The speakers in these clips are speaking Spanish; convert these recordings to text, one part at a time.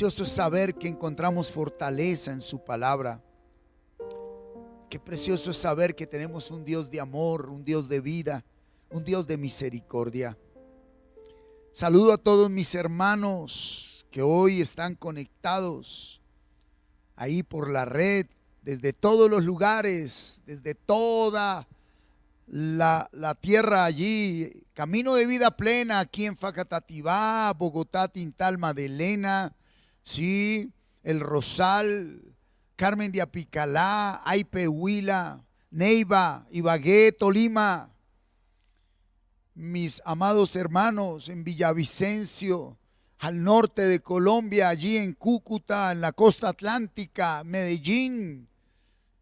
precioso es saber que encontramos fortaleza en su palabra. Qué precioso es saber que tenemos un Dios de amor, un Dios de vida, un Dios de misericordia. Saludo a todos mis hermanos que hoy están conectados ahí por la red, desde todos los lugares, desde toda la tierra allí. Camino de Vida Plena aquí en Facatativá, Bogotá, Tintal, Madelena, sí, El Rosal, Carmen de Apicalá, Aipehuila, Neiva, Ibagué, Tolima. Mis amados hermanos en Villavicencio, al norte de Colombia, allí en Cúcuta, en la costa atlántica, Medellín,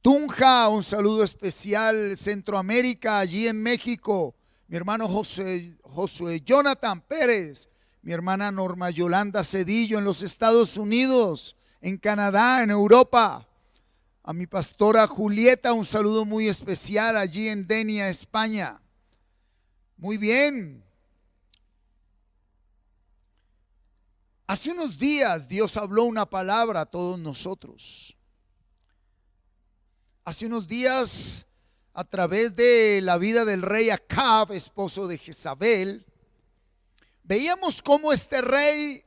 Tunja, un saludo especial, Centroamérica, allí en México, mi hermano Josué Jonathan Pérez, mi hermana Norma Yolanda Cedillo en los Estados Unidos, en Canadá, en Europa, a mi pastora Julieta, un saludo muy especial allí en Denia, España. Muy bien. Hace unos días Dios habló una palabra a todos nosotros. Hace unos días, a través de la vida del rey Acab, esposo de Jezabel, veíamos cómo este rey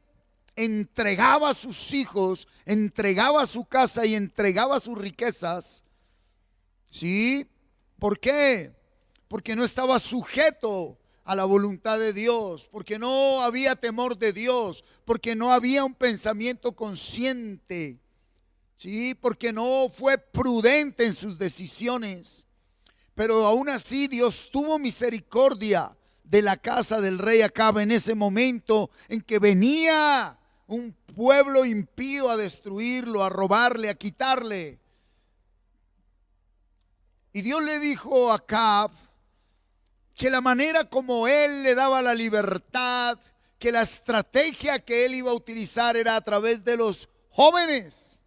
entregaba a sus hijos, entregaba su casa y entregaba sus riquezas. ¿Sí? ¿Por qué? Porque no estaba sujeto a la voluntad de Dios, porque no había temor de Dios, porque no había un pensamiento consciente, ¿sí? Porque no fue prudente en sus decisiones. Pero aún así Dios tuvo misericordia de la casa del rey Acab en ese momento en que venía un pueblo impío a destruirlo, a robarle, a quitarle. Y Dios le dijo a Acab que la manera como él le daba la libertad, que la estrategia que él iba a utilizar era a través de los jóvenes.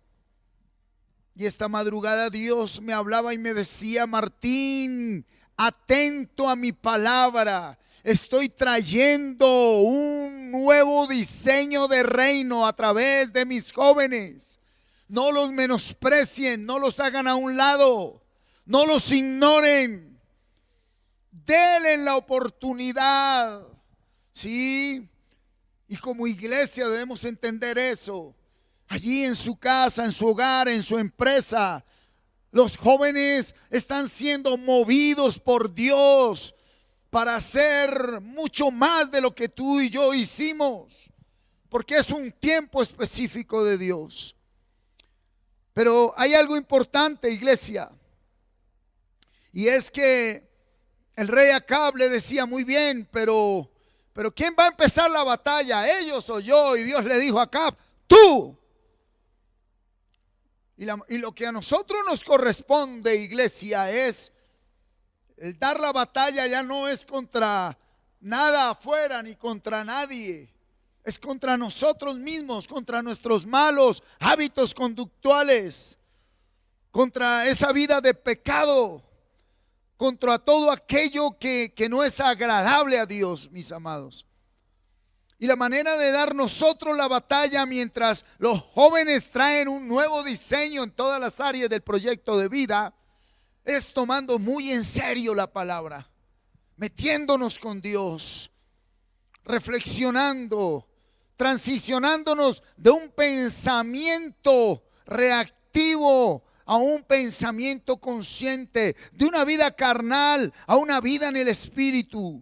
Y esta madrugada Dios me hablaba y me decía: Martín, atento a mi palabra. Estoy trayendo un nuevo diseño de reino a través de mis jóvenes. No los menosprecien, no los hagan a un lado, no los ignoren. Denle la oportunidad, ¿sí? Y como iglesia debemos entender eso. Allí en su casa, en su hogar, en su empresa, los jóvenes están siendo movidos por Dios para hacer mucho más de lo que tú y yo hicimos, porque es un tiempo específico de Dios. Pero hay algo importante, iglesia, y es que el rey Acab le decía: muy bien, pero ¿quién va a empezar la batalla? ¿Ellos o yo? Y Dios le dijo a Acab: tú. Y lo que a nosotros nos corresponde, iglesia, es el dar la batalla. Ya no es contra nada afuera ni contra nadie. Es contra nosotros mismos, contra nuestros malos hábitos conductuales, contra esa vida de pecado, contra todo aquello que no es agradable a Dios, mis amados. Y la manera de dar nosotros la batalla mientras los jóvenes traen un nuevo diseño en todas las áreas del proyecto de vida es tomando muy en serio la palabra, metiéndonos con Dios, reflexionando, transicionándonos de un pensamiento reactivo a un pensamiento consciente, de una vida carnal a una vida en el Espíritu.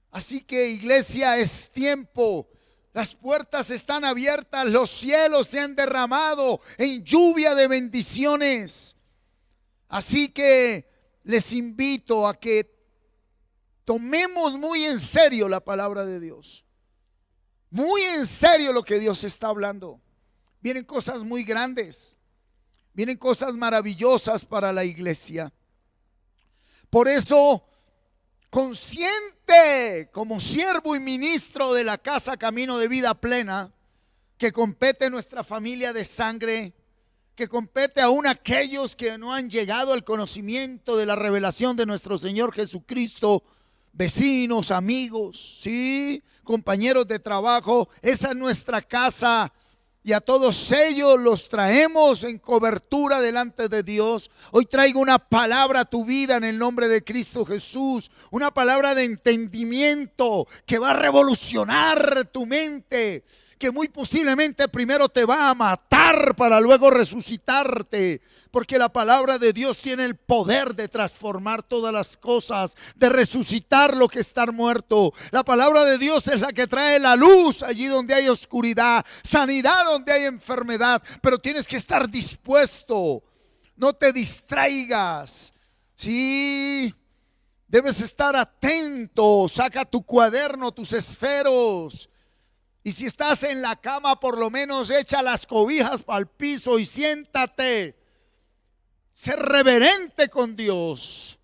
Así que, iglesia, es tiempo. Las puertas están abiertas, los cielos se han derramado en lluvia de bendiciones. Así que les invito a que tomemos muy en serio la palabra de Dios. Muy en serio lo que Dios está hablando. Vienen cosas muy grandes. Vienen cosas maravillosas para la iglesia. Por eso, consciente como siervo y ministro de la casa Camino de Vida Plena, que compete nuestra familia de sangre, que compete aún a aquellos que no han llegado al conocimiento de la revelación de nuestro Señor Jesucristo, vecinos, amigos, sí, compañeros de trabajo. Esa es nuestra casa. y a todos ellos los traemos en cobertura delante de Dios. Hoy traigo una palabra a tu vida en el nombre de Cristo Jesús, una palabra de entendimiento que va a revolucionar tu mente, que muy posiblemente primero te va a matar para luego resucitarte, porque la palabra de Dios tiene el poder de transformar todas las cosas, de resucitar lo que está muerto. La palabra de Dios es la que trae la luz allí donde hay oscuridad, sanidad donde hay enfermedad, pero tienes que estar dispuesto, no te distraigas. Sí, debes estar atento, saca tu cuaderno, tus esferos. Y si estás en la cama, por lo menos echa las cobijas al piso y siéntate. Sé reverente con Dios,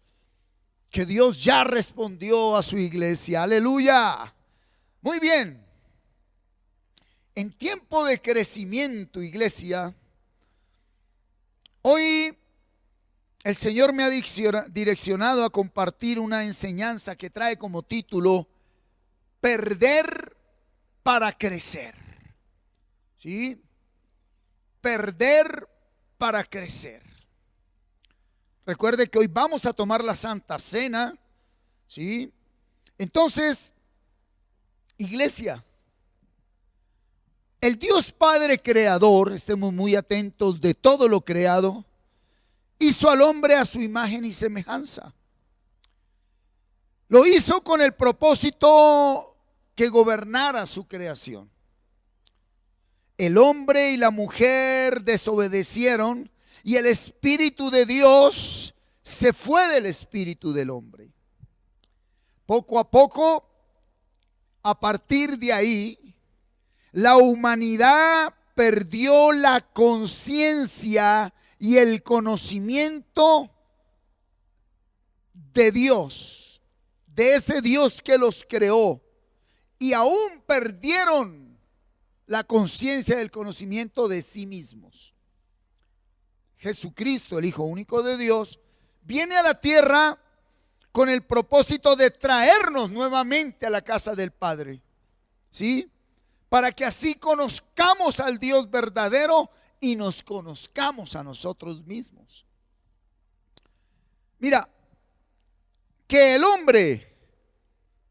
que Dios ya respondió a su iglesia. Aleluya. Muy bien. En tiempo de crecimiento, iglesia, hoy el Señor me ha direccionado a compartir una enseñanza que trae como título: perder para crecer. ¿Sí? Perder para crecer. Recuerde que hoy vamos a tomar la Santa Cena. ¿Sí? Entonces, iglesia, el Dios Padre Creador, estemos muy atentos, de todo lo creado, hizo al hombre a su imagen y semejanza. Lo hizo con el propósito que gobernara su creación. El hombre y la mujer desobedecieron y el Espíritu de Dios se fue del espíritu del hombre. Poco a poco, a partir de ahí, la humanidad perdió la conciencia y el conocimiento de Dios, de ese Dios que los creó. Y aún perdieron la conciencia del conocimiento de sí mismos. Jesucristo, el Hijo único de Dios, viene a la tierra con el propósito de traernos nuevamente a la casa del Padre. ¿Sí? Para que así conozcamos al Dios verdadero y nos conozcamos a nosotros mismos. Mira, que el hombre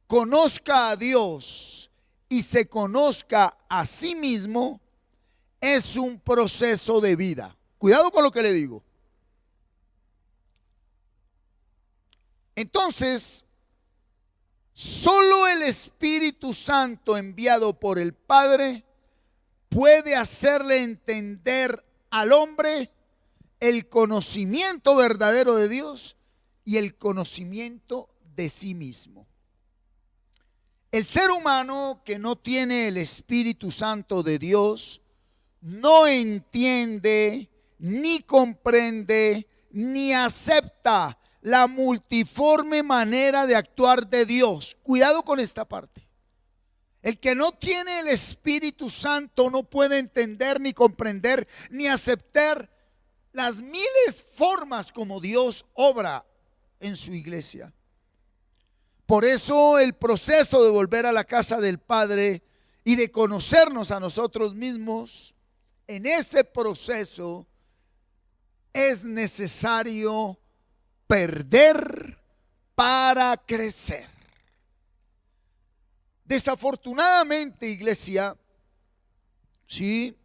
conozca a Dios y se conozca a sí mismo es un proceso de vida. Cuidado con lo que le digo. Entonces, solo el Espíritu Santo enviado por el Padre puede hacerle entender al hombre el conocimiento verdadero de Dios y el conocimiento de sí mismo. El ser humano que no tiene el Espíritu Santo de Dios no entiende, ni comprende, ni acepta la multiforme manera de actuar de Dios. Cuidado con esta parte. El que no tiene el Espíritu Santo no puede entender, ni comprender, ni aceptar las miles formas como Dios obra en su iglesia. Por eso el proceso de volver a la casa del Padre y de conocernos a nosotros mismos, en ese proceso es necesario perder para crecer. Desafortunadamente, iglesia, sí,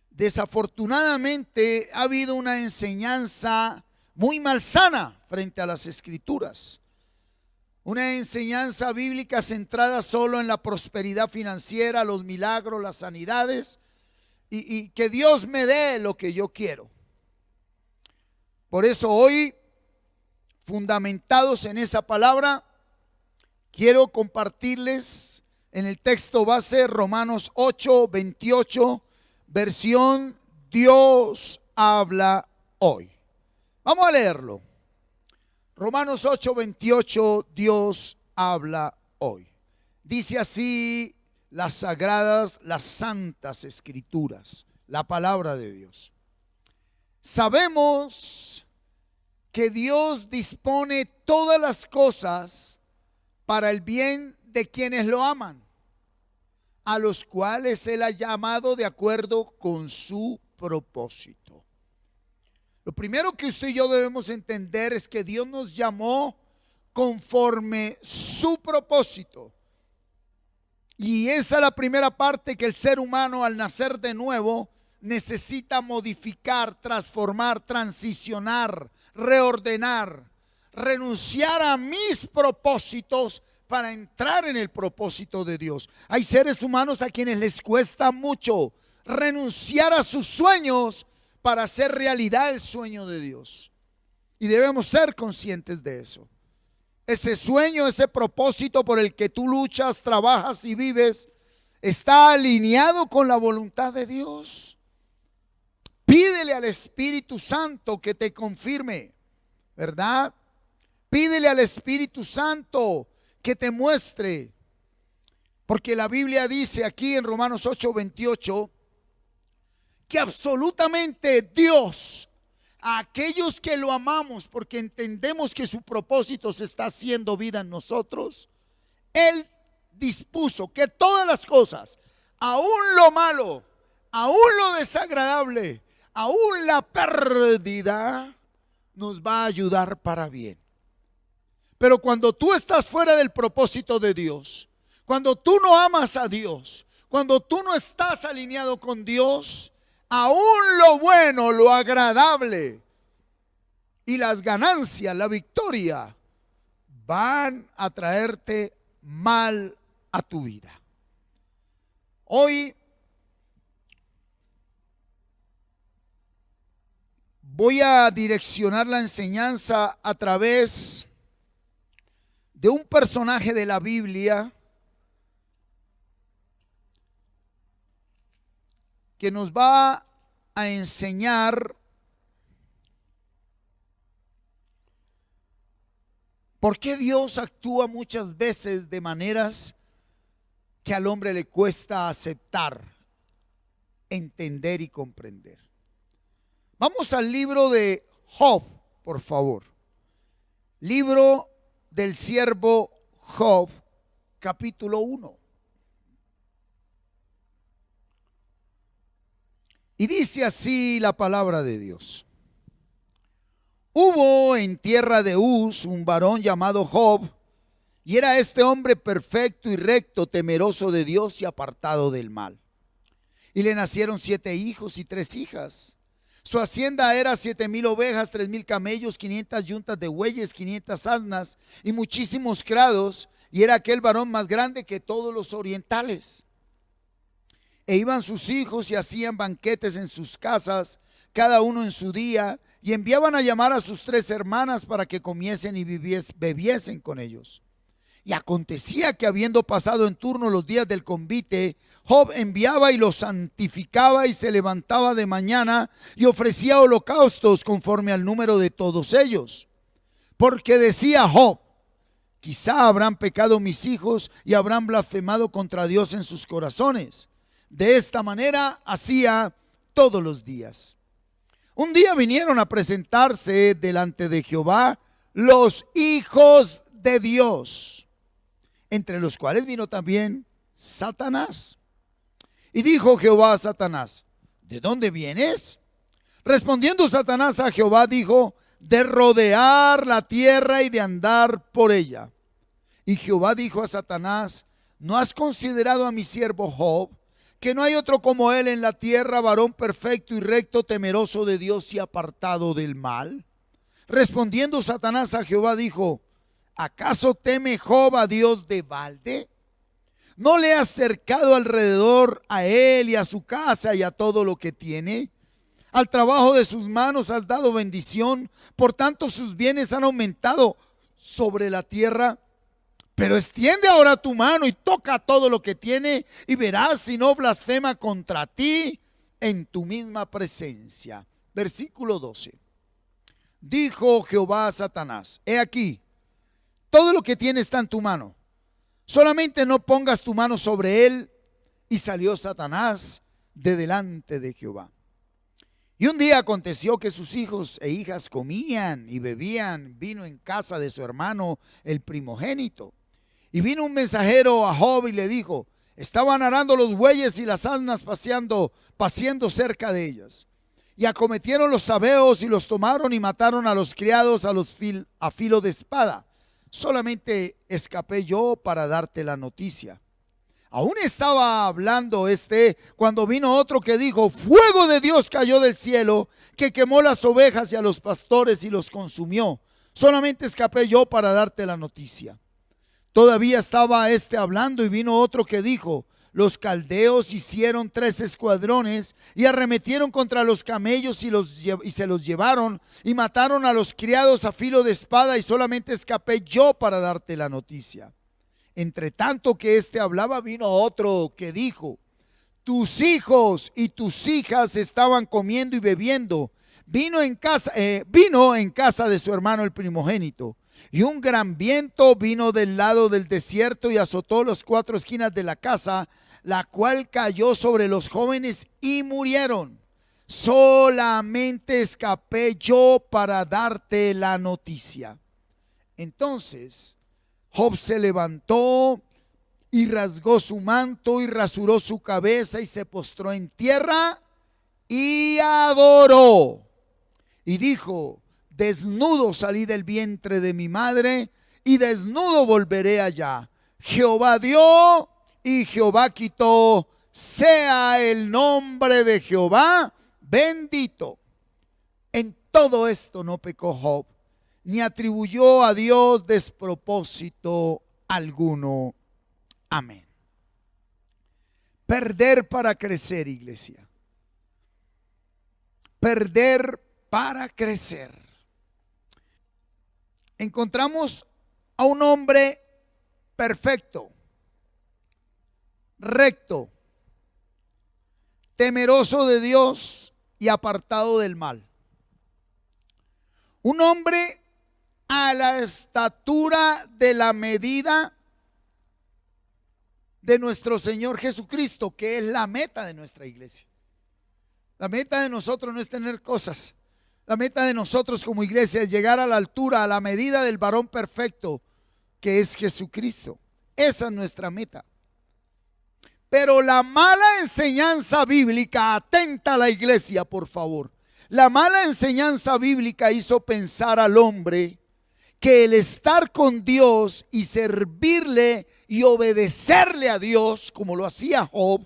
desafortunadamente ha habido una enseñanza muy malsana frente a las Escrituras. Una enseñanza bíblica centrada solo en la prosperidad financiera, los milagros, las sanidades y que Dios me dé lo que yo quiero. Por eso hoy, fundamentados en esa palabra, quiero compartirles en el texto base Romanos 8:28, versión Dios habla hoy. Vamos a leerlo. Romanos 8:28, Dios habla hoy. Dice así las sagradas, las santas escrituras, la palabra de Dios. Sabemos que Dios dispone todas las cosas para el bien de quienes lo aman, a los cuales Él ha llamado de acuerdo con su propósito. Lo primero que usted y yo debemos entender es que Dios nos llamó conforme su propósito. Y esa es la primera parte, que el ser humano al nacer de nuevo necesita modificar, transformar, transicionar, reordenar, renunciar a mis propósitos para entrar en el propósito de Dios. Hay seres humanos a quienes les cuesta mucho renunciar a sus sueños para hacer realidad el sueño de Dios. Y debemos ser conscientes de eso. Ese sueño, ese propósito por el que tú luchas, trabajas y vives, está alineado con la voluntad de Dios. Pídele al Espíritu Santo que te confirme, ¿verdad? Pídele al Espíritu Santo que te muestre. Porque la Biblia dice aquí en Romanos 8:28 que absolutamente Dios, a aquellos que lo amamos porque entendemos que su propósito se está haciendo vida en nosotros, Él dispuso que todas las cosas, aún lo malo, aún lo desagradable, aún la pérdida, nos va a ayudar para bien. Pero cuando tú estás fuera del propósito de Dios, cuando tú no amas a Dios, cuando tú no estás alineado con Dios, aún lo bueno, lo agradable y las ganancias, la victoria, van a traerte mal a tu vida. Hoy voy a direccionar la enseñanza a través de un personaje de la Biblia que nos va a enseñar por qué Dios actúa muchas veces de maneras que al hombre le cuesta aceptar, entender y comprender. Vamos al libro de Job, por favor. Libro del siervo Job, capítulo 1. Y dice así la palabra de Dios. Hubo en tierra de Uz un varón llamado Job, y era este hombre perfecto y recto, temeroso de Dios y apartado del mal. Y le nacieron 7 hijos y 3 hijas. Su hacienda era 7,000 ovejas, 3,000 camellos, 500 yuntas de bueyes, 500 asnas y muchísimos criados. Y era aquel varón más grande que todos los orientales. E iban sus hijos y hacían banquetes en sus casas, cada uno en su día, y enviaban a llamar a sus 3 hermanas para que comiesen y bebiesen con ellos. Y acontecía que habiendo pasado en turno los días del convite, Job enviaba y los santificaba y se levantaba de mañana y ofrecía holocaustos conforme al número de todos ellos. Porque decía Job: quizá habrán pecado mis hijos y habrán blasfemado contra Dios en sus corazones. De esta manera hacía todos los días. Un día vinieron a presentarse delante de Jehová los hijos de Dios, entre los cuales vino también Satanás. Y dijo Jehová a Satanás: ¿de dónde vienes? Respondiendo Satanás a Jehová dijo: de rodear la tierra y de andar por ella. Y Jehová dijo a Satanás: ¿no has considerado a mi siervo Job, que no hay otro como él en la tierra, varón perfecto y recto, temeroso de Dios y apartado del mal? Respondiendo Satanás a Jehová dijo: ¿acaso teme Job a Dios de balde? ¿No le has cercado alrededor a él y a su casa y a todo lo que tiene? Al trabajo de sus manos has dado bendición, por tanto sus bienes han aumentado sobre la tierra. Pero extiende ahora tu mano y toca todo lo que tiene, y verás si no blasfema contra ti en tu misma presencia. Versículo 12. Dijo Jehová a Satanás: he aquí, todo lo que tiene está en tu mano, solamente no pongas tu mano sobre él. Y salió Satanás de delante de Jehová. Y un día aconteció que sus hijos e hijas comían y bebían vino en casa de su hermano el primogénito. Y vino un mensajero a Job y le dijo: Estaban arando los bueyes y las asnas paciendo cerca de ellas. Y acometieron los sabeos y los tomaron y mataron a los criados a filo de espada. Solamente escapé yo para darte la noticia. Aún estaba hablando cuando vino otro que dijo: fuego de Dios cayó del cielo, que quemó las ovejas y a los pastores y los consumió. Solamente escapé yo para darte la noticia. Todavía estaba hablando y vino otro que dijo: los caldeos hicieron 3 escuadrones y arremetieron contra los camellos y se los llevaron y mataron a los criados a filo de espada, y solamente escapé yo para darte la noticia. Entre tanto que hablaba, vino otro que dijo: tus hijos y tus hijas estaban comiendo y bebiendo vino en casa de su hermano el primogénito. Y un gran viento vino del lado del desierto y azotó las 4 esquinas de la casa, la cual cayó sobre los jóvenes y murieron. Solamente escapé yo para darte la noticia. Entonces Job se levantó y rasgó su manto y rasuró su cabeza y se postró en tierra y adoró. Y dijo: desnudo salí del vientre de mi madre y desnudo volveré allá. Jehová dio y Jehová quitó. Sea el nombre de Jehová bendito. En todo esto no pecó Job, ni atribuyó a Dios despropósito alguno. Amén. Perder para crecer, iglesia. Perder para crecer. Encontramos a un hombre perfecto, recto, temeroso de Dios y apartado del mal. Un hombre a la estatura de la medida de nuestro Señor Jesucristo, que es la meta de nuestra iglesia. La meta de nosotros no es tener cosas. La meta de nosotros como iglesia es llegar a la altura, a la medida del varón perfecto, que es Jesucristo. Esa es nuestra meta. Pero la mala enseñanza bíblica, atenta a la iglesia, por favor. La mala enseñanza bíblica hizo pensar al hombre que el estar con Dios y servirle y obedecerle a Dios, como lo hacía Job,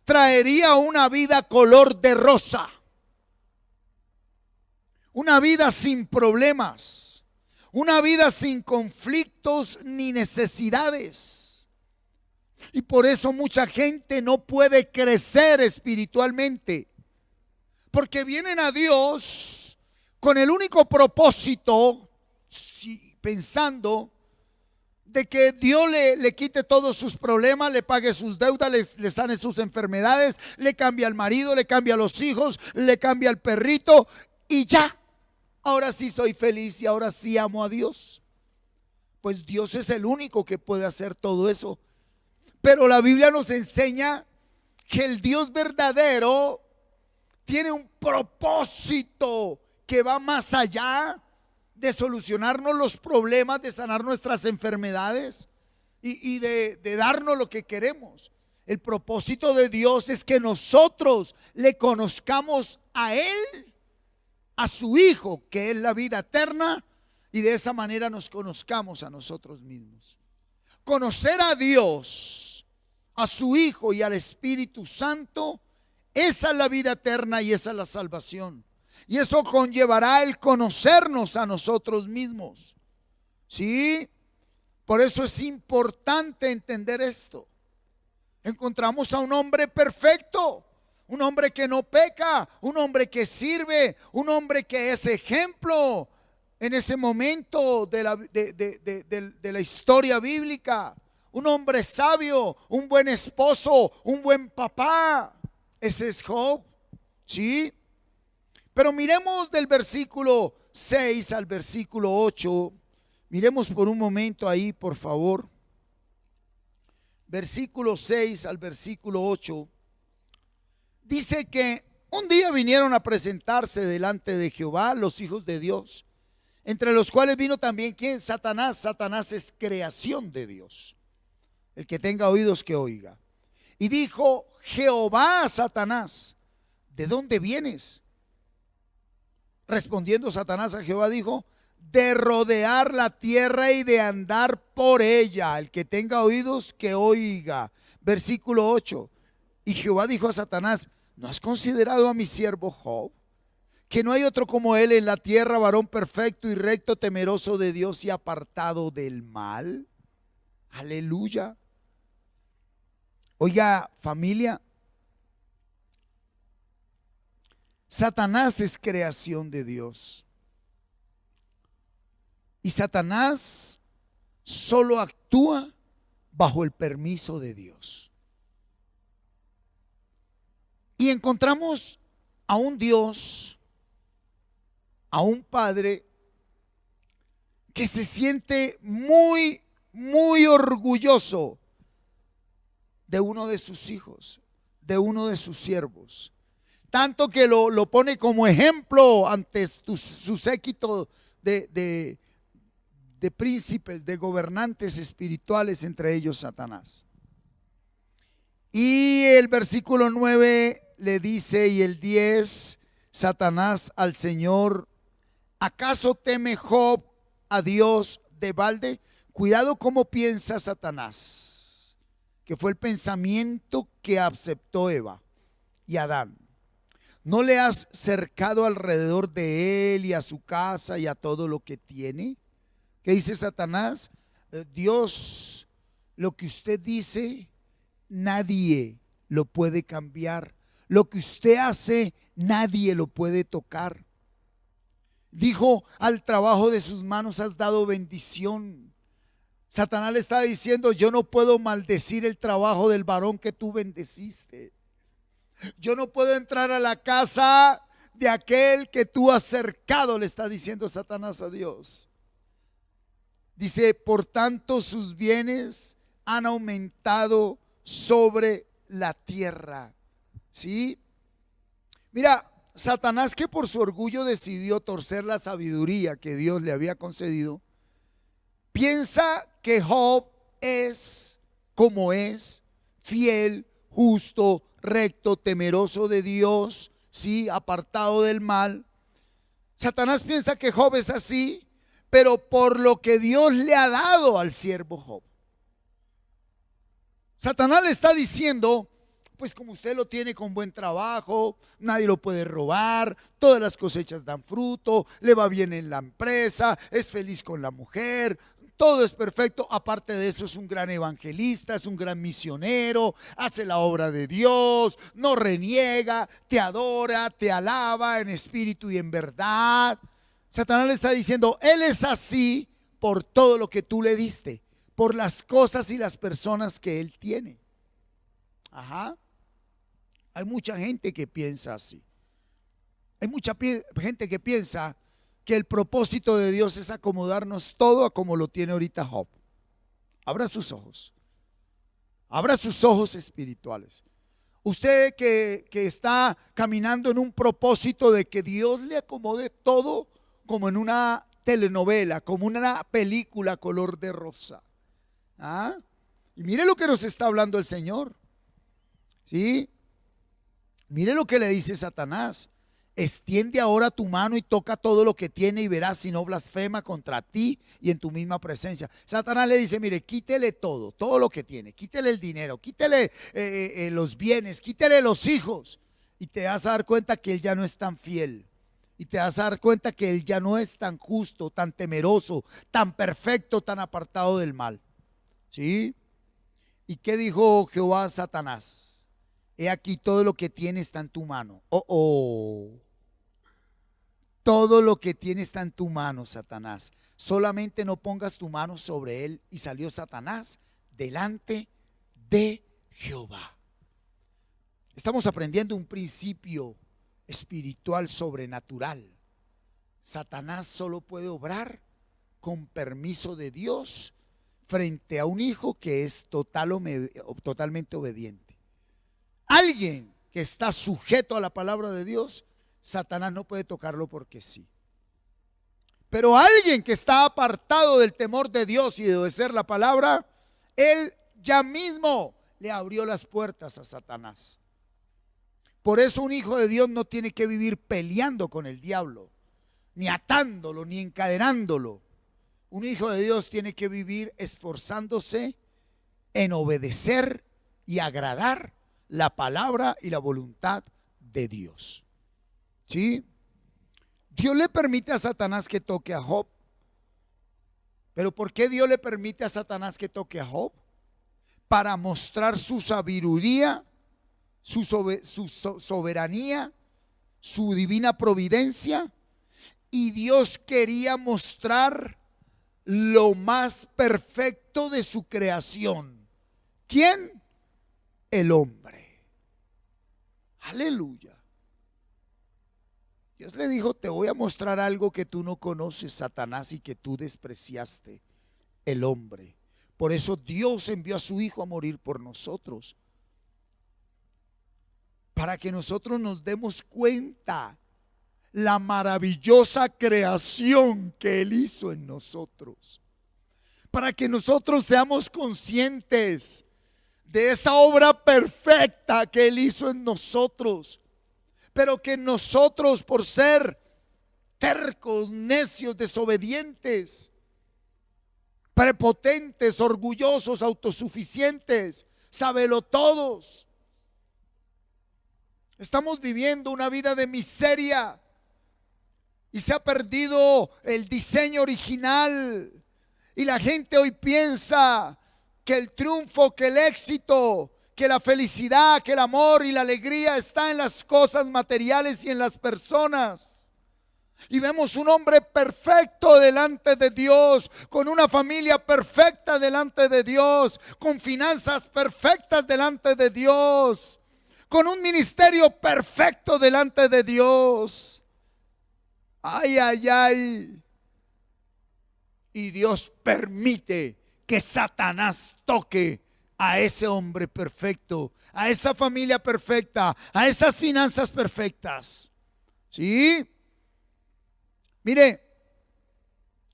traería una vida color de rosa. Una vida sin problemas, una vida sin conflictos ni necesidades. Y por eso mucha gente no puede crecer espiritualmente, porque vienen a Dios con el único propósito, pensando de que Dios le quite todos sus problemas, le pague sus deudas, le sane sus enfermedades, le cambia al marido, le cambia a los hijos, le cambia al perrito y ya. Ahora sí soy feliz y ahora sí amo a Dios. Pues Dios es el único que puede hacer todo eso. Pero la Biblia nos enseña que el Dios verdadero tiene un propósito que va más allá de solucionarnos los problemas, de sanar nuestras enfermedades y de darnos lo que queremos. El propósito de Dios es que nosotros le conozcamos a Él, a su Hijo, que es la vida eterna, y de esa manera nos conozcamos a nosotros mismos. Conocer a Dios, a su Hijo y al Espíritu Santo, esa es la vida eterna y esa es la salvación. Y eso conllevará el conocernos a nosotros mismos. ¿Sí? Por eso es importante entender esto. Encontramos a un hombre perfecto, un hombre que no peca, un hombre que sirve, un hombre que es ejemplo en ese momento de la historia bíblica. Un hombre sabio, un buen esposo, un buen papá. Ese es Job. ¿Sí? Pero miremos del versículo 6 al versículo 8. Miremos por un momento ahí, por favor. Versículo 6 al versículo 8. Dice que un día vinieron a presentarse delante de Jehová los hijos de Dios, entre los cuales vino también ¿quién? Satanás. Satanás es creación de Dios. El que tenga oídos que oiga. Y dijo Jehová a Satanás: ¿de dónde vienes? Respondiendo Satanás a Jehová dijo: de rodear la tierra y de andar por ella. El que tenga oídos, que oiga. Versículo 8. Y Jehová dijo a Satanás: ¿no has considerado a mi siervo Job? Que no hay otro como él en la tierra, varón perfecto y recto, temeroso de Dios y apartado del mal. Aleluya. Oiga, familia, Satanás es creación de Dios. Y Satanás solo actúa bajo el permiso de Dios. Y encontramos a un Dios, a un Padre que se siente muy, muy orgulloso de uno de sus hijos, de uno de sus siervos. Tanto que lo pone como ejemplo ante su séquito de príncipes, de gobernantes espirituales, entre ellos Satanás. Y el versículo 9 le dice, y el 10, Satanás al Señor: ¿acaso teme Job a Dios de balde? Cuidado cómo piensa Satanás, que fue el pensamiento que aceptó Eva y Adán. ¿No le has cercado alrededor de él y a su casa y a todo lo que tiene? ¿Qué dice Satanás? Dios, lo que usted dice, nadie lo puede cambiar. Lo que usted hace, nadie lo puede tocar. Dijo: al trabajo de sus manos has dado bendición. Satanás le está diciendo: yo no puedo maldecir el trabajo del varón que tú bendeciste. Yo no puedo entrar a la casa de aquel que tú has cercado, le está diciendo Satanás a Dios. Dice: por tanto sus bienes han aumentado sobre la tierra. ¿Sí? Mira, Satanás, que por su orgullo decidió torcer la sabiduría que Dios le había concedido, piensa que Job es como es, fiel, justo, recto, temeroso de Dios, sí, apartado del mal. Satanás piensa que Job es así, pero por lo que Dios le ha dado al siervo Job. Satanás le está diciendo: pues como usted lo tiene con buen trabajo, nadie lo puede robar, todas las cosechas dan fruto, le va bien en la empresa, es feliz con la mujer, todo es perfecto. Aparte de eso, es un gran evangelista, es un gran misionero, hace la obra de Dios, no reniega, te adora, te alaba en espíritu y en verdad. Satanás le está diciendo: él es así por todo lo que tú le diste, por las cosas y las personas que él tiene. Ajá. Hay mucha gente que piensa así. Hay mucha gente que piensa que el propósito de Dios es acomodarnos todo a como lo tiene ahorita Job. Abra sus ojos. Abra sus ojos espirituales. Usted que está caminando en un propósito de que Dios le acomode todo como en una telenovela, como una película color de rosa. ¿Ah? Y mire lo que nos está hablando el Señor. ¿Sí? Mire lo que le dice Satanás: extiende ahora tu mano y toca todo lo que tiene y verás si no blasfema contra ti y en tu misma presencia. Satanás le dice: mire, quítele todo lo que tiene, quítele el dinero, quítele los bienes, quítele los hijos, y te vas a dar cuenta que él ya no es tan fiel, y te vas a dar cuenta que él ya no es tan justo, tan temeroso, tan perfecto, tan apartado del mal. ¿Sí? ¿Y qué dijo Jehová a Satanás? He aquí, todo lo que tiene está en tu mano. Todo lo que tiene está en tu mano, Satanás. Solamente no pongas tu mano sobre él. Y salió Satanás delante de Jehová. Estamos aprendiendo un principio espiritual sobrenatural. Satanás solo puede obrar con permiso de Dios frente a un hijo que es totalmente obediente. Alguien que está sujeto a la palabra de Dios, Satanás no puede tocarlo porque sí. Pero alguien que está apartado del temor de Dios y de obedecer la palabra, él ya mismo le abrió las puertas a Satanás. Por eso un hijo de Dios no tiene que vivir peleando con el diablo, ni atándolo, ni encadenándolo. Un hijo de Dios tiene que vivir esforzándose en obedecer y agradar la palabra y la voluntad de Dios. ¿Sí? Dios le permite a Satanás que toque a Job. ¿Pero por qué Dios le permite a Satanás que toque a Job? Para mostrar su sabiduría, su soberanía, su divina providencia. Y Dios quería mostrar lo más perfecto de su creación. ¿Quién? El hombre. Aleluya. Dios le dijo: te voy a mostrar algo que tú no conoces, Satanás, y que tú despreciaste, el hombre. Por eso Dios envió a su Hijo a morir por nosotros, para que nosotros nos demos cuenta la maravillosa creación que Él hizo en nosotros, para que nosotros seamos conscientes de esa obra perfecta que Él hizo en nosotros, pero que nosotros, por ser tercos, necios, desobedientes, prepotentes, orgullosos, autosuficientes, sabelotodos, estamos viviendo una vida de miseria y se ha perdido el diseño original. Y la gente hoy piensa que el triunfo, que el éxito, que la felicidad, que el amor y la alegría está en las cosas materiales y en las personas. Y vemos un hombre perfecto delante de Dios, con una familia perfecta delante de Dios, con finanzas perfectas delante de Dios, con un ministerio perfecto delante de Dios. Ay, ay, ay. Y Dios permite que Satanás toque a ese hombre perfecto, a esa familia perfecta, a esas finanzas perfectas. ¿Sí? Mire,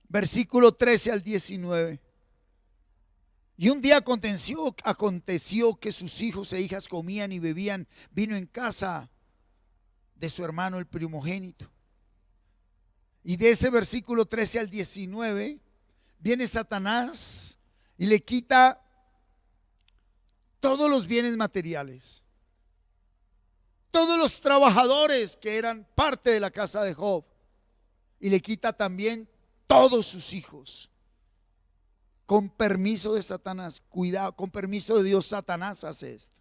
versículo 13 al 19. Y un día aconteció que sus hijos e hijas comían y bebían vino en casa de su hermano el primogénito. Y de ese versículo 13 al 19 viene Satanás y le quita todos los bienes materiales, todos los trabajadores que eran parte de la casa de Job, y le quita también todos sus hijos. Con permiso de Satanás, cuidado, con permiso de Dios, Satanás hace esto.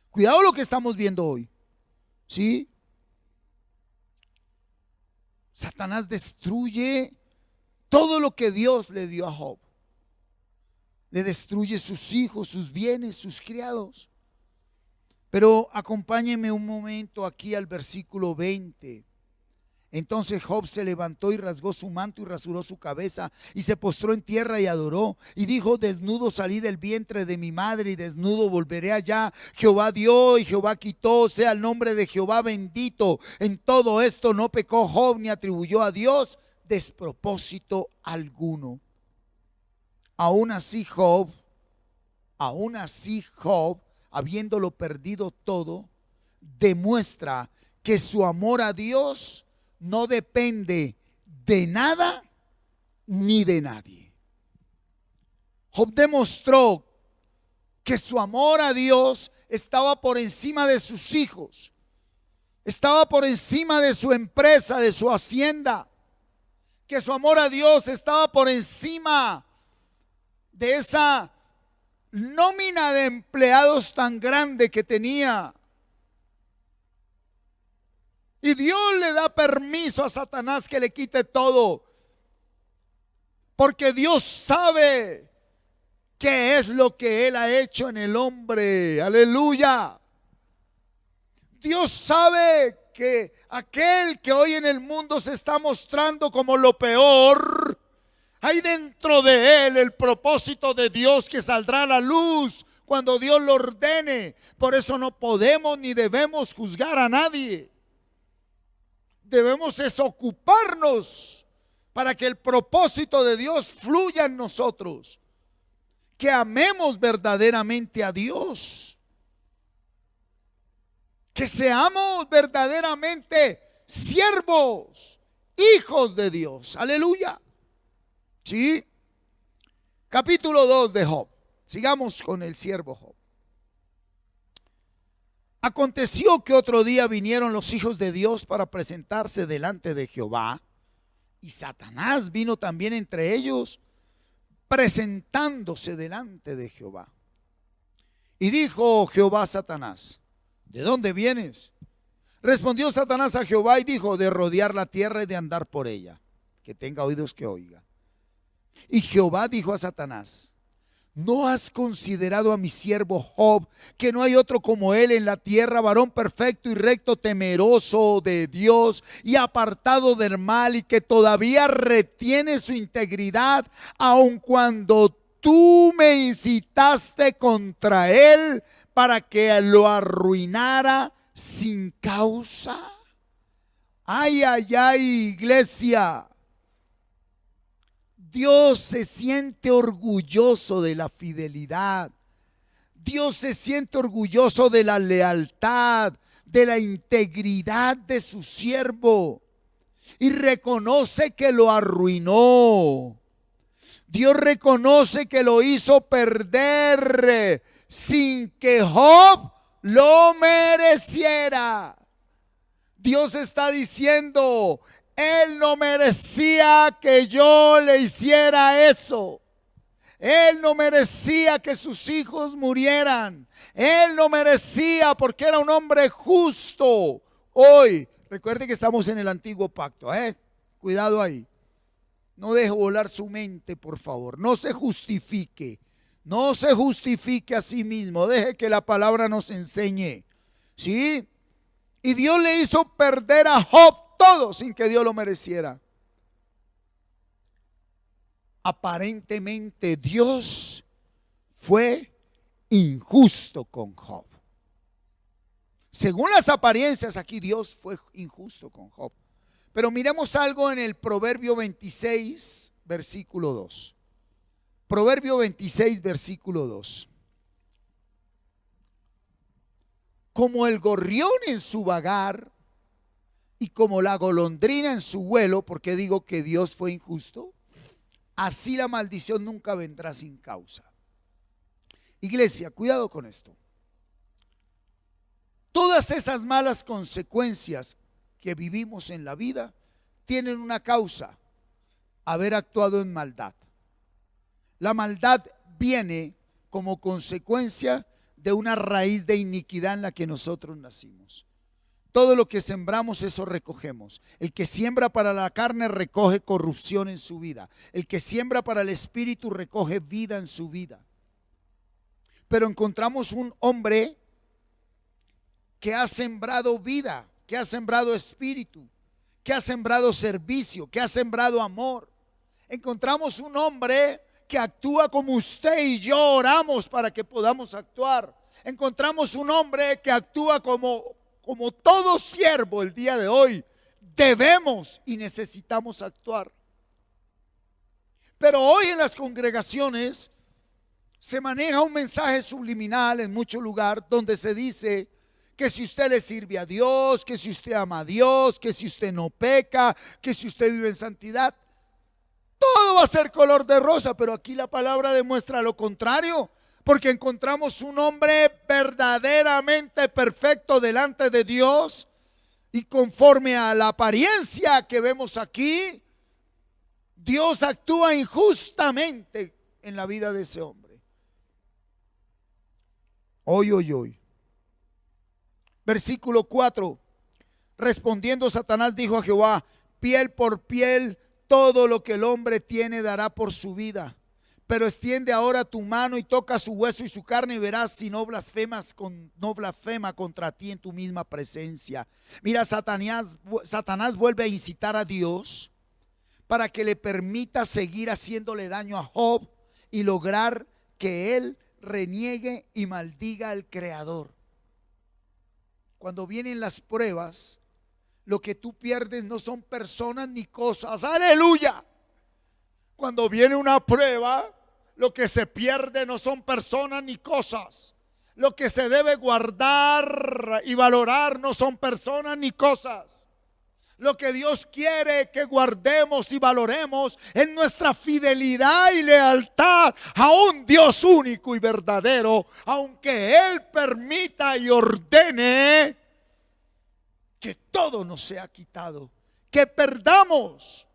Cuidado lo que estamos viendo hoy. ¿Sí? Satanás destruye todo lo que Dios le dio a Job. Le destruye sus hijos, sus bienes, sus criados. Pero acompáñenme un momento aquí al versículo 20. Entonces Job se levantó y rasgó su manto y rasuró su cabeza y se postró en tierra y adoró y dijo: desnudo salí del vientre de mi madre y desnudo volveré allá. Jehová dio y Jehová quitó, sea el nombre de Jehová bendito. En todo esto no pecó Job ni atribuyó a Dios despropósito alguno. Aún así Job, habiéndolo perdido todo, demuestra que su amor a Dios no depende de nada ni de nadie. Job demostró que su amor a Dios estaba por encima de sus hijos, estaba por encima de su empresa, de su hacienda, que su amor a Dios estaba por encima de esa nómina de empleados tan grande que tenía. Y Dios le da permiso a Satanás que le quite todo, porque Dios sabe qué es lo que Él ha hecho en el hombre. Aleluya. Dios sabe que aquel que hoy en el mundo se está mostrando como lo peor, hay dentro de él el propósito de Dios que saldrá a la luz cuando Dios lo ordene. Por eso no podemos ni debemos juzgar a nadie. Debemos desocuparnos para que el propósito de Dios fluya en nosotros. que amemos verdaderamente a Dios, que seamos verdaderamente siervos, hijos de Dios. Aleluya. Sí. Capítulo 2 de Job. Sigamos con el siervo Job. Aconteció que otro día vinieron los hijos de Dios para presentarse delante de Jehová, y Satanás vino también entre ellos, presentándose delante de Jehová. Y dijo Jehová a Satanás: ¿de dónde vienes? Respondió Satanás a Jehová y dijo: de rodear la tierra y de andar por ella. Que tenga oídos que oiga. Y Jehová dijo a Satanás: ¿no has considerado a mi siervo Job, que no hay otro como él en la tierra, varón perfecto y recto, temeroso de Dios y apartado del mal, y que todavía retiene su integridad, aun cuando tú me incitaste contra él para que lo arruinara sin causa? Ay, ay, ay, iglesia. Dios se siente orgulloso de la fidelidad. Dios se siente orgulloso de la lealtad, de la integridad de su siervo, y reconoce que lo arruinó. Dios reconoce que lo hizo perder sin que Job lo mereciera. Dios está diciendo: él no merecía que yo le hiciera eso. Él no merecía que sus hijos murieran. Él no merecía, porque era un hombre justo. Hoy, recuerde que estamos en el antiguo pacto, cuidado ahí. No deje volar su mente, por favor. No se justifique. No se justifique a sí mismo. Deje que la palabra nos enseñe. ¿Sí? Y Dios le hizo perder a Job todo sin que Dios lo mereciera. Aparentemente Dios fue injusto con Job. Según las apariencias, aquí Dios fue injusto con Job. Pero miremos algo en el Proverbio 26, versículo 2. Proverbio 26, versículo 2. Como el gorrión en su vagar y como la golondrina en su vuelo, porque digo que Dios fue injusto, así la maldición nunca vendrá sin causa. Iglesia, cuidado con esto. Todas esas malas consecuencias que vivimos en la vida tienen una causa: haber actuado en maldad. La maldad viene como consecuencia de una raíz de iniquidad en la que nosotros nacimos. Todo lo que sembramos, eso recogemos. El que siembra para la carne recoge corrupción en su vida. El que siembra para el espíritu recoge vida en su vida. Pero encontramos un hombre que ha sembrado vida, que ha sembrado espíritu, que ha sembrado servicio, que ha sembrado amor. Encontramos un hombre que actúa como usted y yo oramos para que podamos actuar. Encontramos un hombre que actúa como todo siervo el día de hoy debemos y necesitamos actuar. Pero hoy en las congregaciones se maneja un mensaje subliminal en mucho lugar, donde se dice que si usted le sirve a Dios, que si usted ama a Dios, que si usted no peca, que si usted vive en santidad, todo va a ser color de rosa. Pero aquí la palabra demuestra lo contrario, porque encontramos un hombre verdaderamente perfecto delante de Dios, y conforme a la apariencia que vemos aquí, Dios actúa injustamente en la vida de ese hombre. Hoy. Versículo 4. Respondiendo Satanás dijo a Jehová: piel por piel, todo lo que el hombre tiene dará por su vida. Pero extiende ahora tu mano y toca su hueso y su carne, y verás si no blasfema contra ti en tu misma presencia. Mira, Satanás vuelve a incitar a Dios para que le permita seguir haciéndole daño a Job y lograr que él reniegue y maldiga al Creador. Cuando vienen las pruebas, lo que tú pierdes no son personas ni cosas. ¡Aleluya! Cuando viene una prueba, lo que se pierde no son personas ni cosas. Lo que se debe guardar y valorar no son personas ni cosas. Lo que Dios quiere que guardemos y valoremos es nuestra fidelidad y lealtad a un Dios único y verdadero, aunque Él permita y ordene que todo nos sea quitado, que perdamos.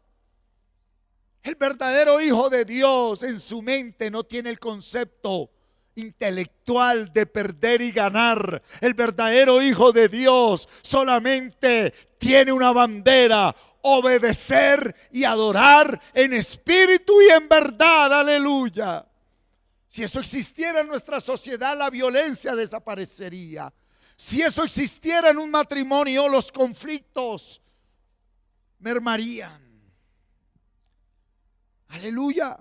El verdadero Hijo de Dios en su mente no tiene el concepto intelectual de perder y ganar. El verdadero Hijo de Dios solamente tiene una bandera: obedecer y adorar en espíritu y en verdad. Aleluya. Si eso existiera en nuestra sociedad, la violencia desaparecería. Si eso existiera en un matrimonio, los conflictos mermarían. Aleluya.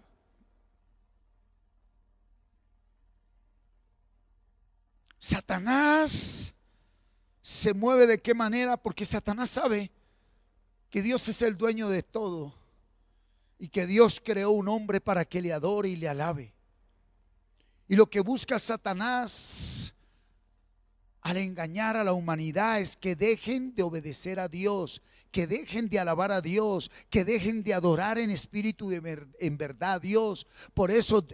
Satanás se mueve de qué manera, porque Satanás sabe que Dios es el dueño de todo y que Dios creó un hombre para que le adore y le alabe. Y lo que busca Satanás al engañar a la humanidad es que dejen de obedecer a Dios, que dejen de alabar a Dios, que dejen de adorar en espíritu y en verdad a Dios. Por eso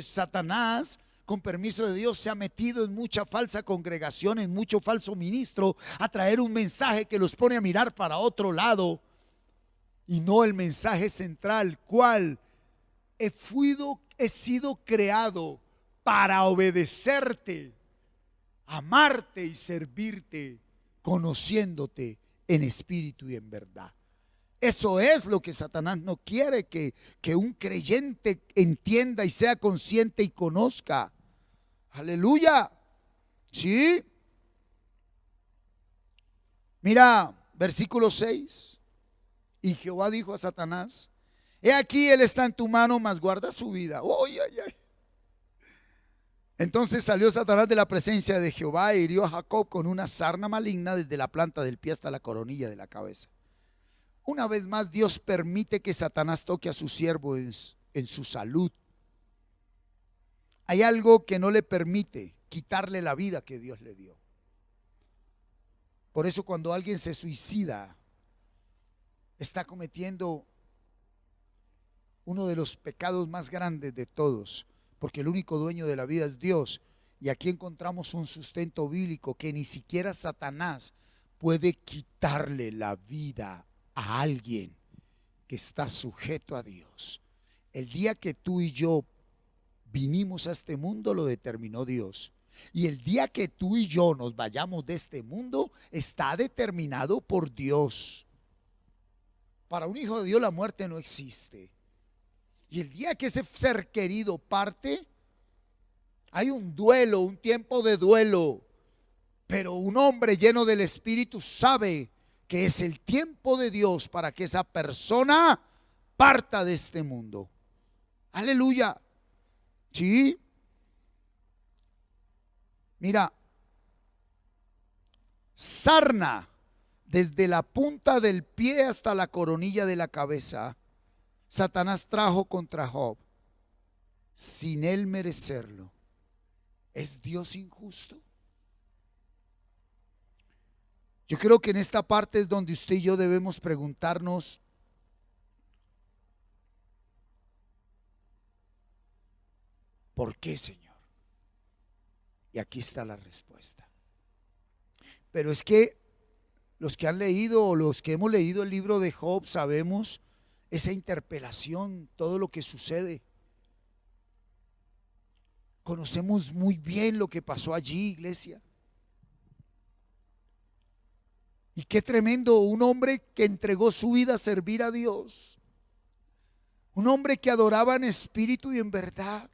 Satanás, con permiso de Dios, se ha metido en mucha falsa congregación, en mucho falso ministro, a traer un mensaje que los pone a mirar para otro lado y no el mensaje central, cual he sido creado para obedecerte, amarte y servirte, conociéndote en espíritu y en verdad. Eso es lo que Satanás no quiere que un creyente entienda y sea consciente y conozca. Aleluya. ¿Sí? Mira, versículo 6. Y Jehová dijo a Satanás: he aquí, él está en tu mano, mas guarda su vida. ¡Ay, ay, ay! Entonces salió Satanás de la presencia de Jehová e hirió a Jacob con una sarna maligna desde la planta del pie hasta la coronilla de la cabeza. Una vez más, Dios permite que Satanás toque a su siervo en su salud. Hay algo que no le permite: quitarle la vida que Dios le dio. Por eso cuando alguien se suicida, está cometiendo uno de los pecados más grandes de todos, porque el único dueño de la vida es Dios. Y aquí encontramos un sustento bíblico que ni siquiera Satanás puede quitarle la vida a alguien que está sujeto a Dios. El día que tú y yo vinimos a este mundo lo determinó Dios. Y el día que tú y yo nos vayamos de este mundo está determinado por Dios. Para un hijo de Dios la muerte no existe. Y el día que ese ser querido parte, hay un duelo, un tiempo de duelo. Pero un hombre lleno del Espíritu sabe que es el tiempo de Dios para que esa persona parta de este mundo. Aleluya. Sí. Mira, sarna desde la punta del pie hasta la coronilla de la cabeza, Satanás trajo contra Job sin él merecerlo. ¿Es Dios injusto? Yo creo que en esta parte es donde usted y yo debemos preguntarnos: ¿por qué, Señor? Y aquí está la respuesta. Pero es que los que han leído o los que hemos leído el libro de Job sabemos esa interpelación, todo lo que sucede. Conocemos muy bien lo que pasó allí, iglesia. Y qué tremendo, un hombre que entregó su vida a servir a Dios. Un hombre que adoraba en espíritu y en verdad.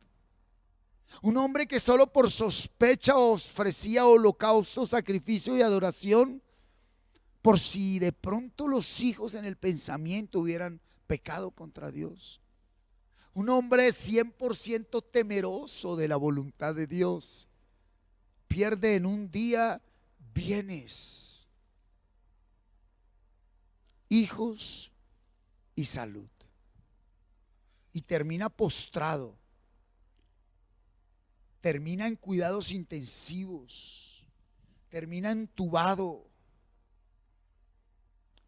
Un hombre que solo por sospecha ofrecía holocausto, sacrificio y adoración, por si de pronto los hijos en el pensamiento hubieran pecado contra Dios. Un hombre 100% temeroso de la voluntad de Dios. Pierde en un día bienes, hijos y salud. Y termina postrado termina en cuidados intensivos, termina entubado,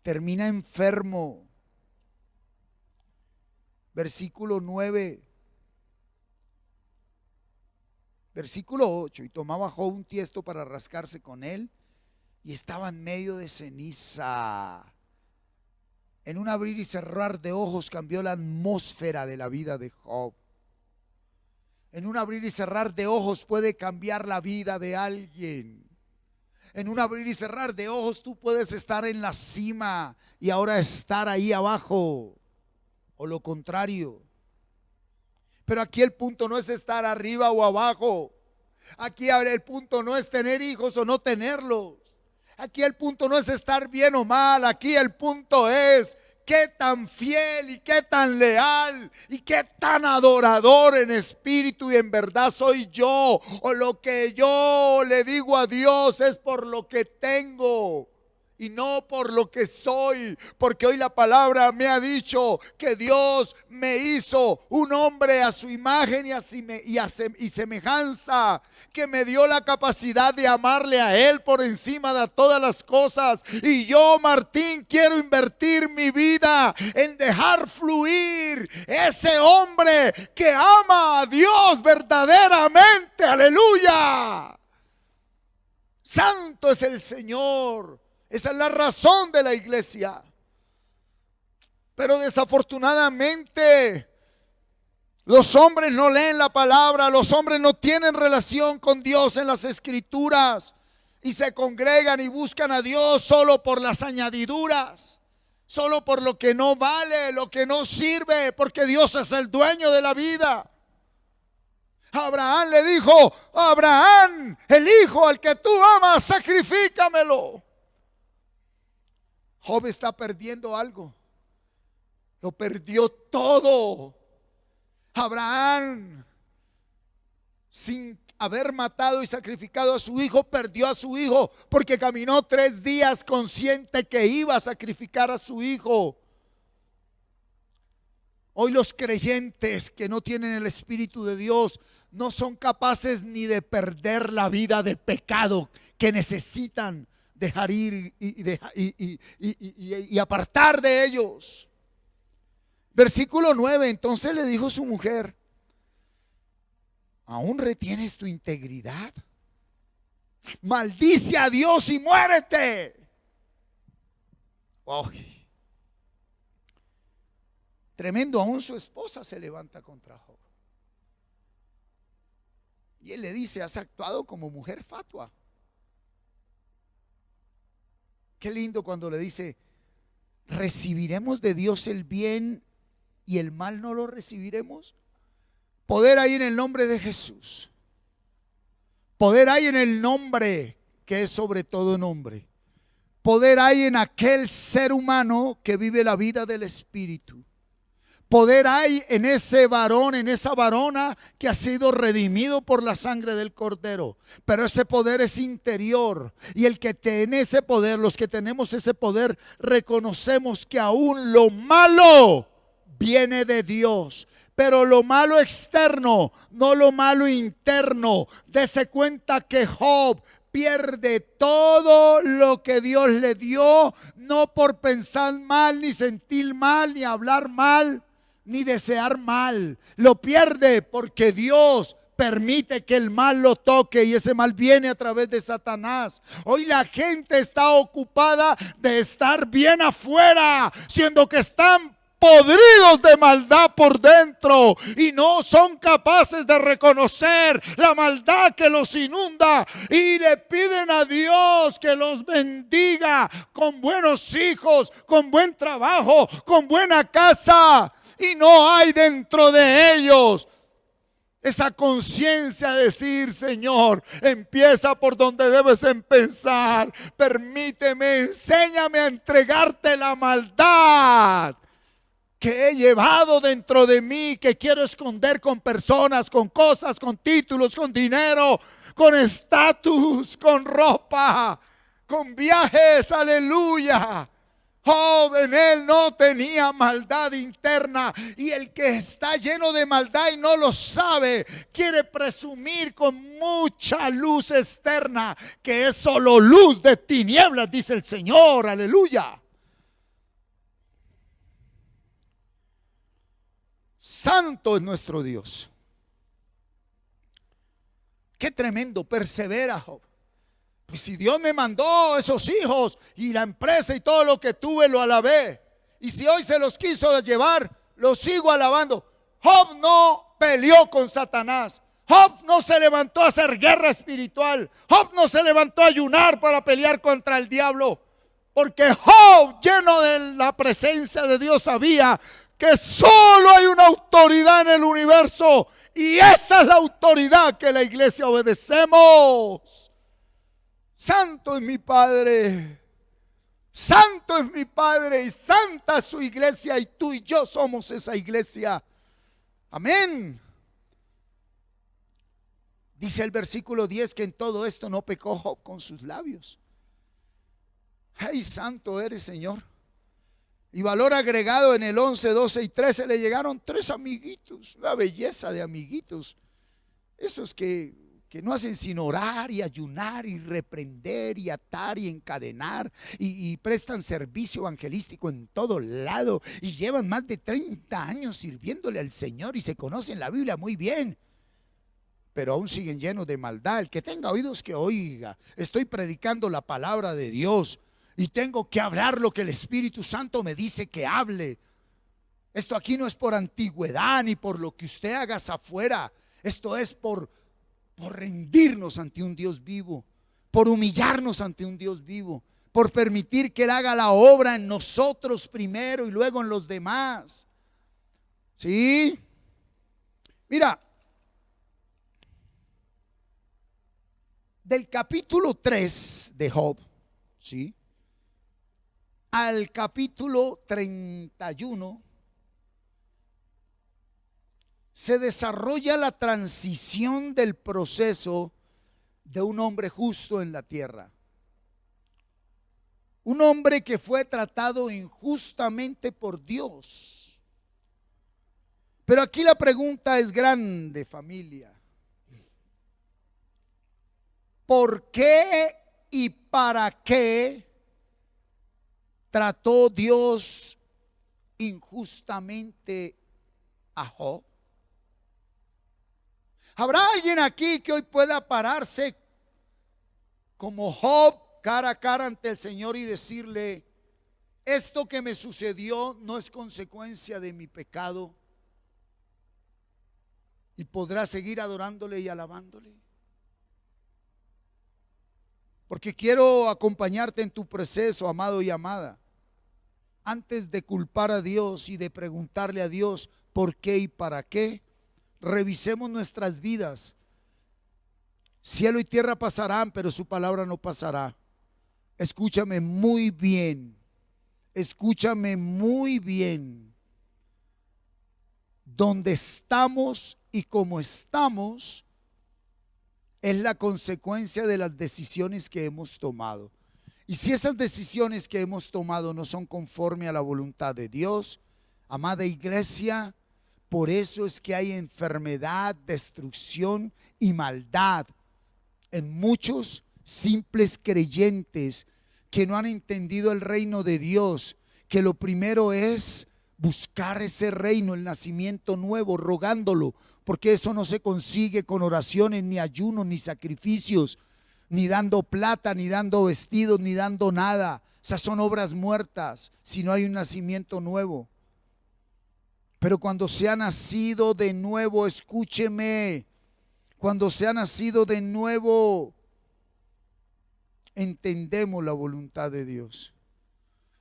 termina enfermo. Versículo 9. Versículo 8. Y tomaba Job un tiesto para rascarse con él, y estaba en medio de ceniza. En un abrir y cerrar de ojos cambió la atmósfera de la vida de Job. En un abrir y cerrar de ojos puede cambiar la vida de alguien. En un abrir y cerrar de ojos tú puedes estar en la cima y ahora estar ahí abajo, o lo contrario. Pero aquí el punto no es estar arriba o abajo. Aquí el punto no es tener hijos o no tenerlos. Aquí el punto no es estar bien o mal. Aquí el punto es qué tan fiel y qué tan leal y qué tan adorador en espíritu y en verdad soy yo. O lo que yo le digo a Dios es por lo que tengo y no por lo que soy, porque hoy la palabra me ha dicho que Dios me hizo un hombre a su imagen y semejanza, que me dio la capacidad de amarle a Él por encima de todas las cosas. Y yo, Martín, quiero invertir mi vida en dejar fluir ese hombre que ama a Dios verdaderamente. Aleluya. Santo es el Señor. Esa es la razón de la iglesia. Pero desafortunadamente los hombres no leen la palabra, los hombres no tienen relación con Dios en las escrituras y se congregan y buscan a Dios solo por las añadiduras, solo por lo que no vale, lo que no sirve, porque Dios es el dueño de la vida. Abraham le dijo: Abraham, el hijo al que tú amas, sacrifícamelo. Job está perdiendo algo. Lo perdió todo. Abraham, sin haber matado y sacrificado a su hijo, perdió a su hijo porque caminó 3 días consciente que iba a sacrificar a su hijo. Hoy los creyentes que no tienen el Espíritu de Dios no son capaces ni de perder la vida de pecado que necesitan dejar ir y apartar de ellos. Versículo 9. Entonces le dijo su mujer: ¿aún retienes tu integridad? Maldice a Dios y muérete. Oh, tremendo. Aún su esposa se levanta contra Job. Y él le dice: has actuado como mujer fatua. Qué lindo cuando le dice: ¿recibiremos de Dios el bien y el mal no lo recibiremos? Poder hay en el nombre de Jesús. Poder hay en el nombre que es sobre todo nombre. Poder hay en aquel ser humano que vive la vida del Espíritu. Poder hay en ese varón, en esa varona que ha sido redimido por la sangre del Cordero. Pero ese poder es interior. Y el que tiene ese poder, los que tenemos ese poder, reconocemos que aún lo malo viene de Dios. Pero lo malo externo, no lo malo interno. Dese cuenta que Job pierde todo lo que Dios le dio, no por pensar mal, ni sentir mal, ni hablar mal, ni desear mal. Lo pierde porque Dios permite que el mal lo toque, y ese mal viene a través de Satanás. Hoy la gente está ocupada de estar bien afuera, siendo que están podridos de maldad por dentro y no son capaces de reconocer la maldad que los inunda, y le piden a Dios que los bendiga con buenos hijos, con buen trabajo, con buena casa, y no hay dentro de ellos esa conciencia de decir: Señor, empieza por donde debes empezar, permíteme, enséñame a entregarte la maldad que he llevado dentro de mí, que quiero esconder con personas, con cosas, con títulos, con dinero, con estatus, con ropa, con viajes, aleluya. Job, en él no tenía maldad interna, y el que está lleno de maldad y no lo sabe, quiere presumir con mucha luz externa, que es solo luz de tinieblas, dice el Señor, aleluya. Santo es nuestro Dios. Qué tremendo, persevera Job. Pues si Dios me mandó esos hijos y la empresa y todo lo que tuve, lo alabé. Y si hoy se los quiso llevar, lo sigo alabando. Job no peleó con Satanás. Job no se levantó a hacer guerra espiritual. Job no se levantó a ayunar para pelear contra el diablo. Porque Job, lleno de la presencia de Dios, sabía que solo hay una autoridad en el universo, y esa es la autoridad que la iglesia obedecemos. Santo es mi Padre, santo es mi Padre, y santa es su iglesia, y tú y yo somos esa iglesia. Amén. Dice el versículo 10 que en todo esto no pecó Job con sus labios. Ay, santo eres, Señor. Y valor agregado en el 11, 12 y 13 le llegaron 3 amiguitos. La belleza de amiguitos. Esos que no hacen sino orar y ayunar y reprender y atar y encadenar y prestan servicio evangelístico en todo lado y llevan más de 30 años sirviéndole al Señor y se conocen la Biblia muy bien, pero aún siguen llenos de maldad. El que tenga oídos que oiga. Estoy predicando la palabra de Dios y tengo que hablar lo que el Espíritu Santo me dice que hable. Esto aquí no es por antigüedad ni por lo que usted haga afuera. Esto es por rendirnos ante un Dios vivo, por humillarnos ante un Dios vivo, por permitir que Él haga la obra en nosotros primero y luego en los demás. ¿Sí? Mira, del capítulo 3 de Job, ¿sí?, al capítulo 31 se desarrolla la transición del proceso de un hombre justo en la tierra. Un hombre que fue tratado injustamente por Dios. Pero aquí la pregunta es grande, familia. ¿Por qué y para qué trató Dios injustamente a Job? ¿Habrá alguien aquí que hoy pueda pararse como Job cara a cara ante el Señor y decirle: esto que me sucedió no es consecuencia de mi pecado? ¿Y podrá seguir adorándole y alabándole? Porque quiero acompañarte en tu proceso, amado y amada. Antes de culpar a Dios y de preguntarle a Dios por qué y para qué, revisemos nuestras vidas. Cielo y tierra pasarán, pero su palabra no pasará. Escúchame muy bien. Escúchame muy bien. Donde estamos y cómo estamos es la consecuencia de las decisiones que hemos tomado. Y si esas decisiones que hemos tomado no son conforme a la voluntad de Dios, amada iglesia, por eso es que hay enfermedad, destrucción y maldad en muchos simples creyentes que no han entendido el reino de Dios, que lo primero es buscar ese reino, el nacimiento nuevo, rogándolo, porque eso no se consigue con oraciones, ni ayunos, ni sacrificios, ni dando plata, ni dando vestidos, ni dando nada. Esas son obras muertas si no hay un nacimiento nuevo. Pero cuando se ha nacido de nuevo, escúcheme, cuando se ha nacido de nuevo, entendemos la voluntad de Dios.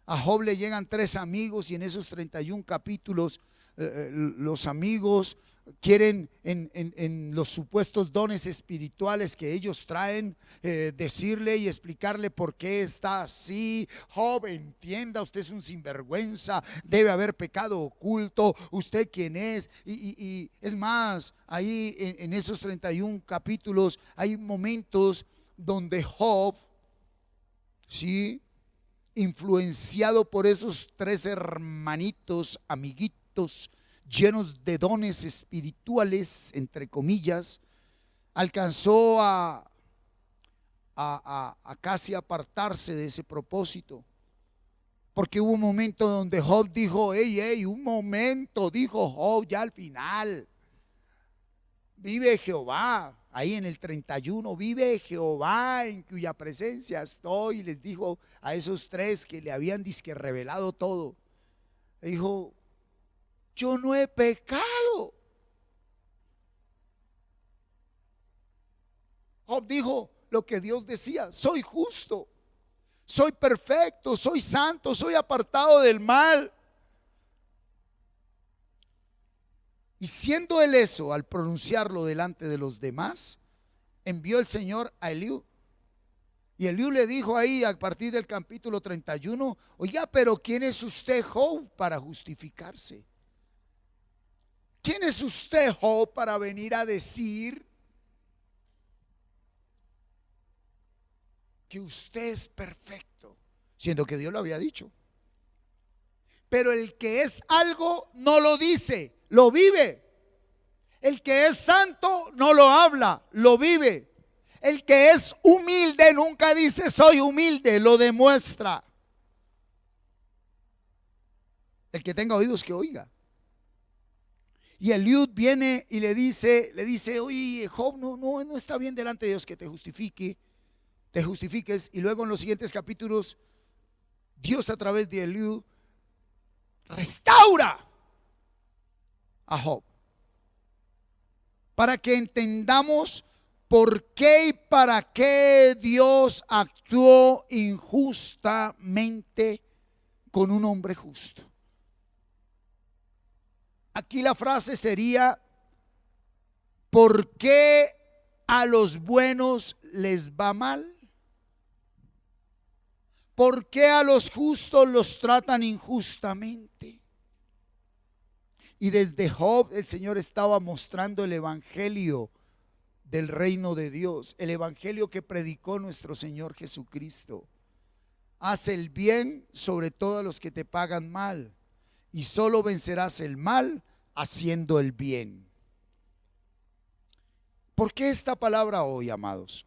A Job le llegan 3 amigos y en esos 31 capítulos los amigos quieren en los supuestos dones espirituales que ellos traen, decirle y explicarle por qué está así. Job, entienda, usted es un sinvergüenza, debe haber pecado oculto, usted quién es. Y es más, ahí en esos 31 capítulos hay momentos donde Job, sí, influenciado por esos tres hermanitos, amiguitos, llenos de dones espirituales, entre comillas, alcanzó a casi apartarse de ese propósito. Porque hubo un momento donde Job dijo, un momento, dijo Job, ya al final, vive Jehová, ahí en el 31, vive Jehová en cuya presencia estoy. Les dijo a esos tres que le habían dizque revelado todo, le dijo, yo no he pecado. Job dijo lo que Dios decía, soy justo, soy perfecto, soy santo, soy apartado del mal. Y siendo él eso, al pronunciarlo delante de los demás, envió el Señor a Eliú. Y Eliú le dijo ahí a partir del capítulo 31, oiga, pero ¿quién es usted, Job, para justificarse? ¿Quién es usted, Job, para venir a decir que usted es perfecto, siendo que Dios lo había dicho? Pero el que es algo no lo dice, lo vive. El que es santo no lo habla, lo vive. El que es humilde nunca dice soy humilde, lo demuestra. El que tenga oídos que oiga. Y Eliud viene y le dice, oye, Job, no está bien delante de Dios que te justifiques. Y luego en los siguientes capítulos, Dios a través de Eliud restaura a Job, para que entendamos por qué y para qué Dios actuó injustamente con un hombre justo. Aquí la frase sería, ¿por qué a los buenos les va mal? ¿Por qué a los justos los tratan injustamente? Y desde Job el Señor estaba mostrando el evangelio del reino de Dios, el evangelio que predicó nuestro Señor Jesucristo. Haz el bien sobre todo a los que te pagan mal, y solo vencerás el mal haciendo el bien. ¿Por qué esta palabra hoy, amados?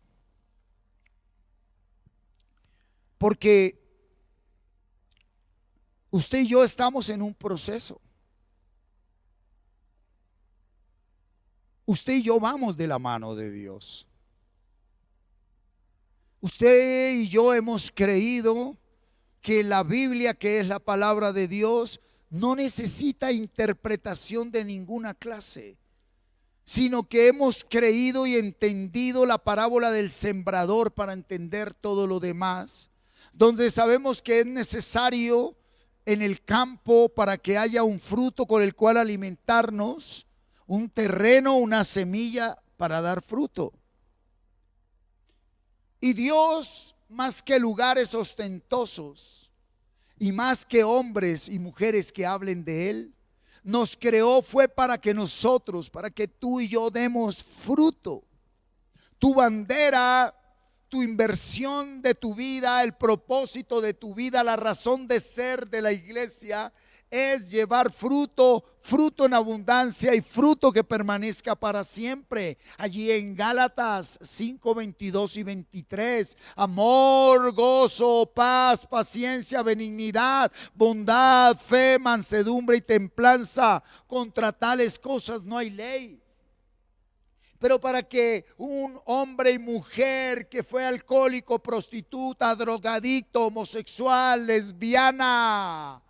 Porque usted y yo estamos en un proceso. Usted y yo vamos de la mano de Dios. Usted y yo hemos creído que la Biblia, que es la palabra de Dios, no necesita interpretación de ninguna clase, sino que hemos creído y entendido la parábola del sembrador para entender todo lo demás, donde sabemos que es necesario en el campo para que haya un fruto con el cual alimentarnos, un terreno, una semilla para dar fruto. Y Dios, más que lugares ostentosos y más que hombres y mujeres que hablen de Él, nos creó fue para que nosotros, para que tú y yo demos fruto. Tu bandera, tu inversión de tu vida, el propósito de tu vida, la razón de ser de la iglesia es llevar fruto, fruto en abundancia y fruto que permanezca para siempre. Allí en Gálatas 5, 22 y 23, amor, gozo, paz, paciencia, benignidad, bondad, fe, mansedumbre y templanza. Contra tales cosas no hay ley. Pero para que un hombre y mujer que fue alcohólico, prostituta, drogadicto, homosexual, lesbiana,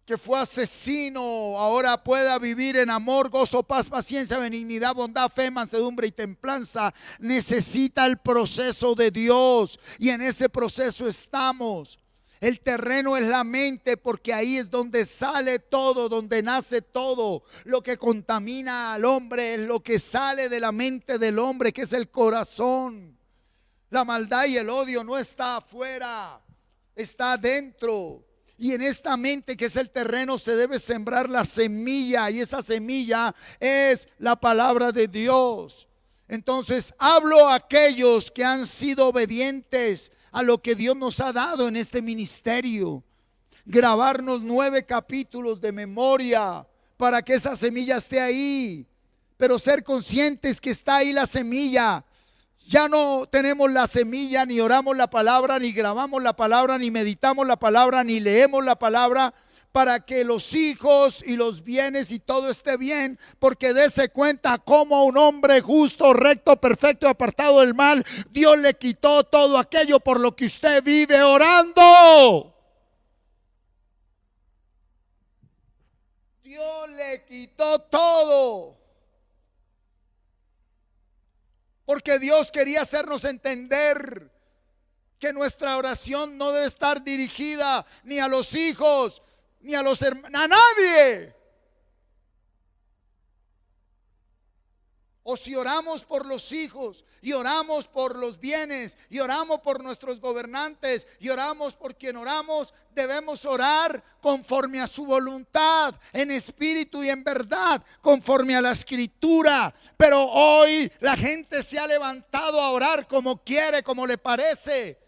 que fue asesino, ahora pueda vivir en amor, gozo, paz, paciencia, benignidad, bondad, fe, mansedumbre y templanza, necesita el proceso de Dios, y en ese proceso estamos. El terreno es la mente, porque ahí es donde sale todo, donde nace todo. Lo que contamina al hombre es lo que sale de la mente del hombre, que es el corazón. La maldad y el odio no está afuera, está adentro. Y en esta mente, que es el terreno, se debe sembrar la semilla, y esa semilla es la palabra de Dios. Entonces hablo a aquellos que han sido obedientes a lo que Dios nos ha dado en este ministerio. Grabarnos 9 capítulos de memoria para que esa semilla esté ahí, pero ser conscientes que está ahí la semilla. Ya no tenemos la semilla, ni oramos la palabra, ni grabamos la palabra, ni meditamos la palabra, ni leemos la palabra, para que los hijos y los bienes y todo esté bien, porque dése cuenta como un hombre justo, recto, perfecto y apartado del mal, Dios le quitó todo aquello por lo que usted vive orando. Dios le quitó todo, porque Dios quería hacernos entender que nuestra oración no debe estar dirigida ni a los hijos, ni a los hermanos, a nadie. O si oramos por los hijos, y oramos por los bienes, y oramos por nuestros gobernantes, y oramos por quien oramos, debemos orar conforme a su voluntad, en espíritu y en verdad, conforme a la escritura. Pero hoy la gente se ha levantado a orar como quiere, como le parece.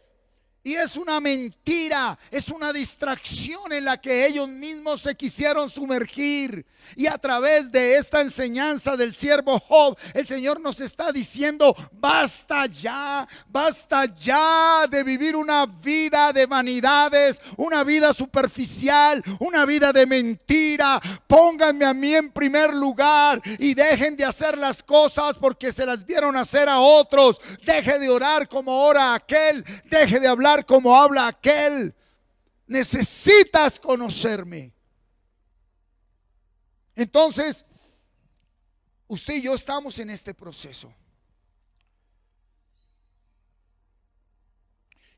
Y es una mentira, es una distracción en la que ellos mismos se quisieron sumergir. Y a través de esta enseñanza del siervo Job, el Señor nos está diciendo: basta ya de vivir una vida de vanidades, una vida superficial, una vida de mentira. Pónganme a mí en primer lugar y dejen de hacer las cosas porque se las vieron hacer a otros. Deje de orar como ora aquel, deje de hablar como habla aquel. Necesitas conocerme. Entonces, usted y yo estamos en este proceso.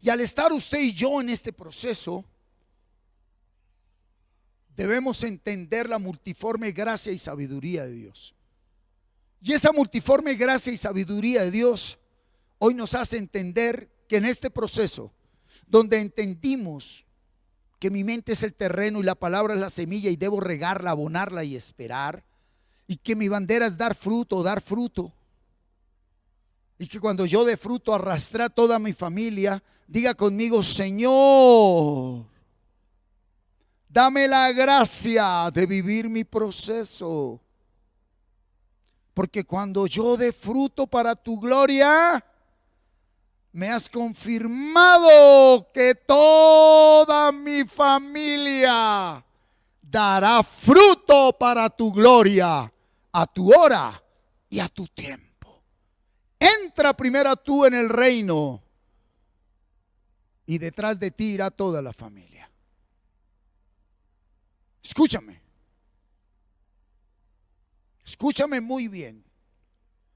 Y al estar usted y yo en este proceso, debemos entender la multiforme gracia y sabiduría de Dios. Y esa multiforme gracia y sabiduría de Dios hoy nos hace entender que en este proceso, donde entendimos que mi mente es el terreno y la palabra es la semilla y debo regarla, abonarla y esperar, y que mi bandera es dar fruto, y que cuando yo dé fruto arrastre a toda mi familia. Diga conmigo: Señor, dame la gracia de vivir mi proceso, porque cuando yo dé fruto para tu gloria, me has confirmado que toda mi familia dará fruto para tu gloria, a tu hora y a tu tiempo. Entra primero tú en el reino, y detrás de ti irá toda la familia. Escúchame muy bien.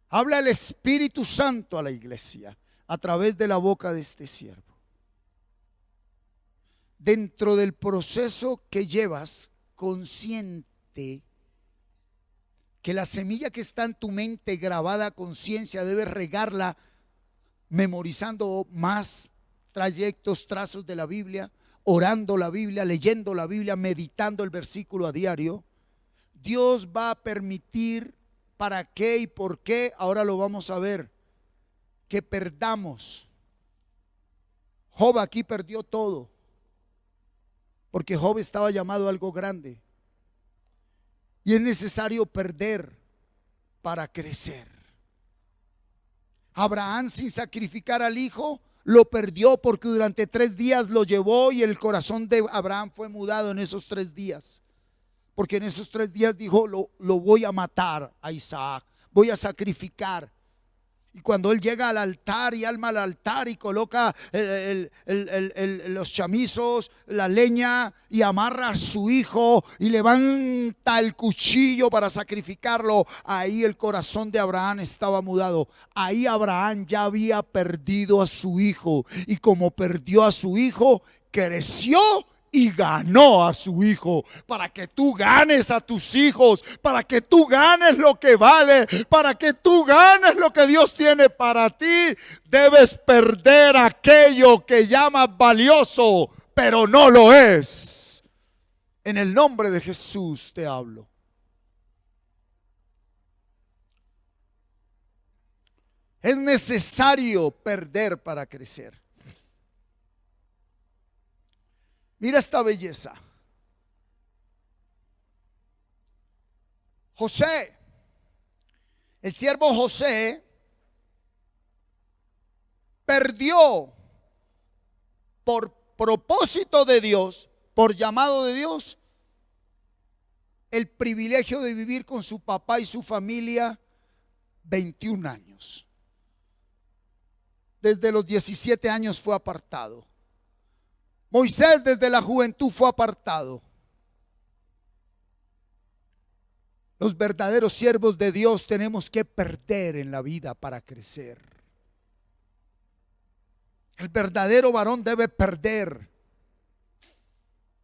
Habla el Espíritu Santo a la iglesia a través de la boca de este siervo. Dentro del proceso que llevas, consciente que la semilla que está en tu mente grabada a conciencia, debes regarla memorizando más trayectos, trazos de la Biblia, orando la Biblia, leyendo la Biblia, meditando el versículo a diario. Dios va a permitir, para qué y por qué, ahora lo vamos a ver, que perdamos. Job aquí perdió todo, porque Job estaba llamado a algo grande, y es necesario perder para crecer. Abraham, sin sacrificar al hijo, lo perdió, porque durante 3 días lo llevó, y el corazón de Abraham fue mudado en esos 3 días, porque en esos 3 días dijo: lo voy a matar a Isaac, voy a sacrificar. Y cuando él llega al altar y alma al altar y coloca los chamizos, la leña, y amarra a su hijo y levanta el cuchillo para sacrificarlo, ahí el corazón de Abraham estaba mudado. Ahí Abraham ya había perdido a su hijo, y como perdió a su hijo, creció y ganó a su hijo. Para que tú ganes a tus hijos, para que tú ganes lo que vale, para que tú ganes lo que Dios tiene para ti, debes perder aquello que llamas valioso, pero no lo es. En el nombre de Jesús te hablo. Es necesario perder para crecer. Mira esta belleza. José, el siervo José, perdió por propósito de Dios, por llamado de Dios, el privilegio de vivir con su papá y su familia 21 años. Desde los 17 años fue apartado. Moisés desde la juventud fue apartado. Los verdaderos siervos de Dios tenemos que perder en la vida para crecer. El verdadero varón debe perder.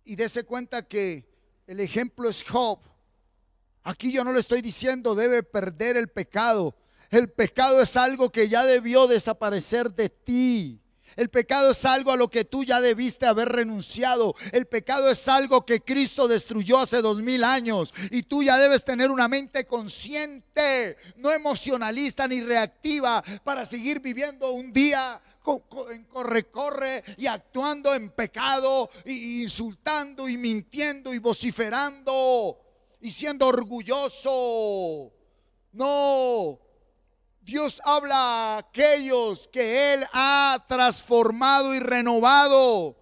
Y dése cuenta que el ejemplo es Job. Aquí yo no le estoy diciendo debe perder el pecado. El pecado es algo que ya debió desaparecer de ti. El pecado es algo a lo que tú ya debiste haber renunciado. El pecado es algo que Cristo destruyó hace 2000 años. Y tú ya debes tener una mente consciente, no emocionalista ni reactiva, para seguir viviendo un día en corre y actuando en pecado, y insultando y mintiendo y vociferando y siendo orgulloso. No. Dios habla a aquellos que Él ha transformado y renovado,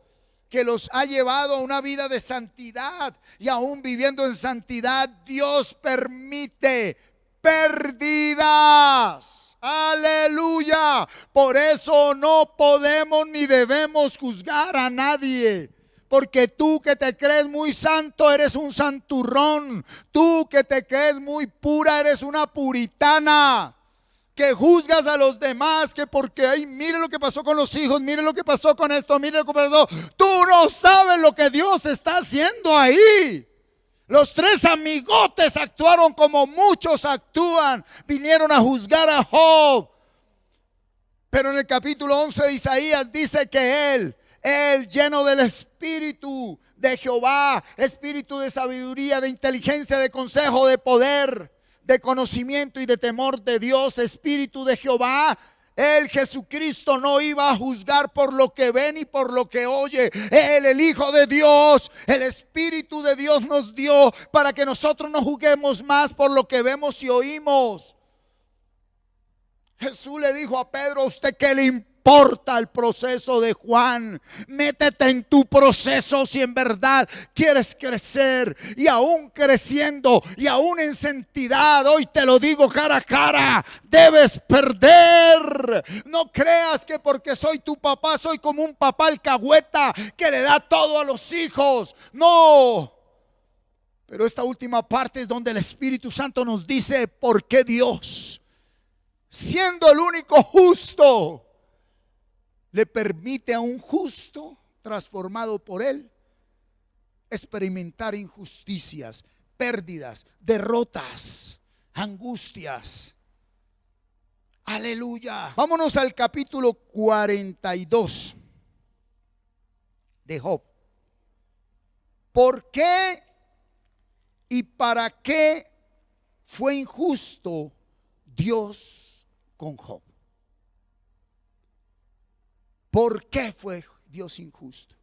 que los ha llevado a una vida de santidad, y aún viviendo en santidad, Dios permite pérdidas. Aleluya. Por eso no podemos ni debemos juzgar a nadie. Porque tú que te crees muy santo eres un santurrón. Tú que te crees muy pura eres una puritana. Que juzgas a los demás, que porque ay, mire lo que pasó con los hijos, mire lo que pasó con esto, mire lo que pasó. Tú no sabes lo que Dios está haciendo ahí. Los 3 amigotes actuaron como muchos actúan. Vinieron a juzgar a Job. Pero en el capítulo 11 de Isaías dice que él lleno del espíritu de Jehová, espíritu de sabiduría, de inteligencia, de consejo, de poder, de conocimiento y de temor de Dios, espíritu de Jehová, Él, Jesucristo, no iba a juzgar por lo que ve ni por lo que oye. Él, el Hijo de Dios, el Espíritu de Dios nos dio para que nosotros no juzguemos más por lo que vemos y oímos. Jesús le dijo a Pedro: ¿a usted qué le importa el proceso de Juan? Métete en tu proceso si en verdad quieres crecer. Y aún creciendo y aún en santidad, hoy te lo digo cara a cara, debes perder. No creas que porque soy tu papá soy como un papá alcahueta que le da todo a los hijos. No. Pero esta última parte es donde el Espíritu Santo nos dice por qué Dios, siendo el único justo, le permite a un justo transformado por Él experimentar injusticias, pérdidas, derrotas, angustias. Aleluya. Vámonos al capítulo 42 de Job. ¿Por qué y para qué fue injusto Dios con Job? ¿Por qué fue Dios injusto?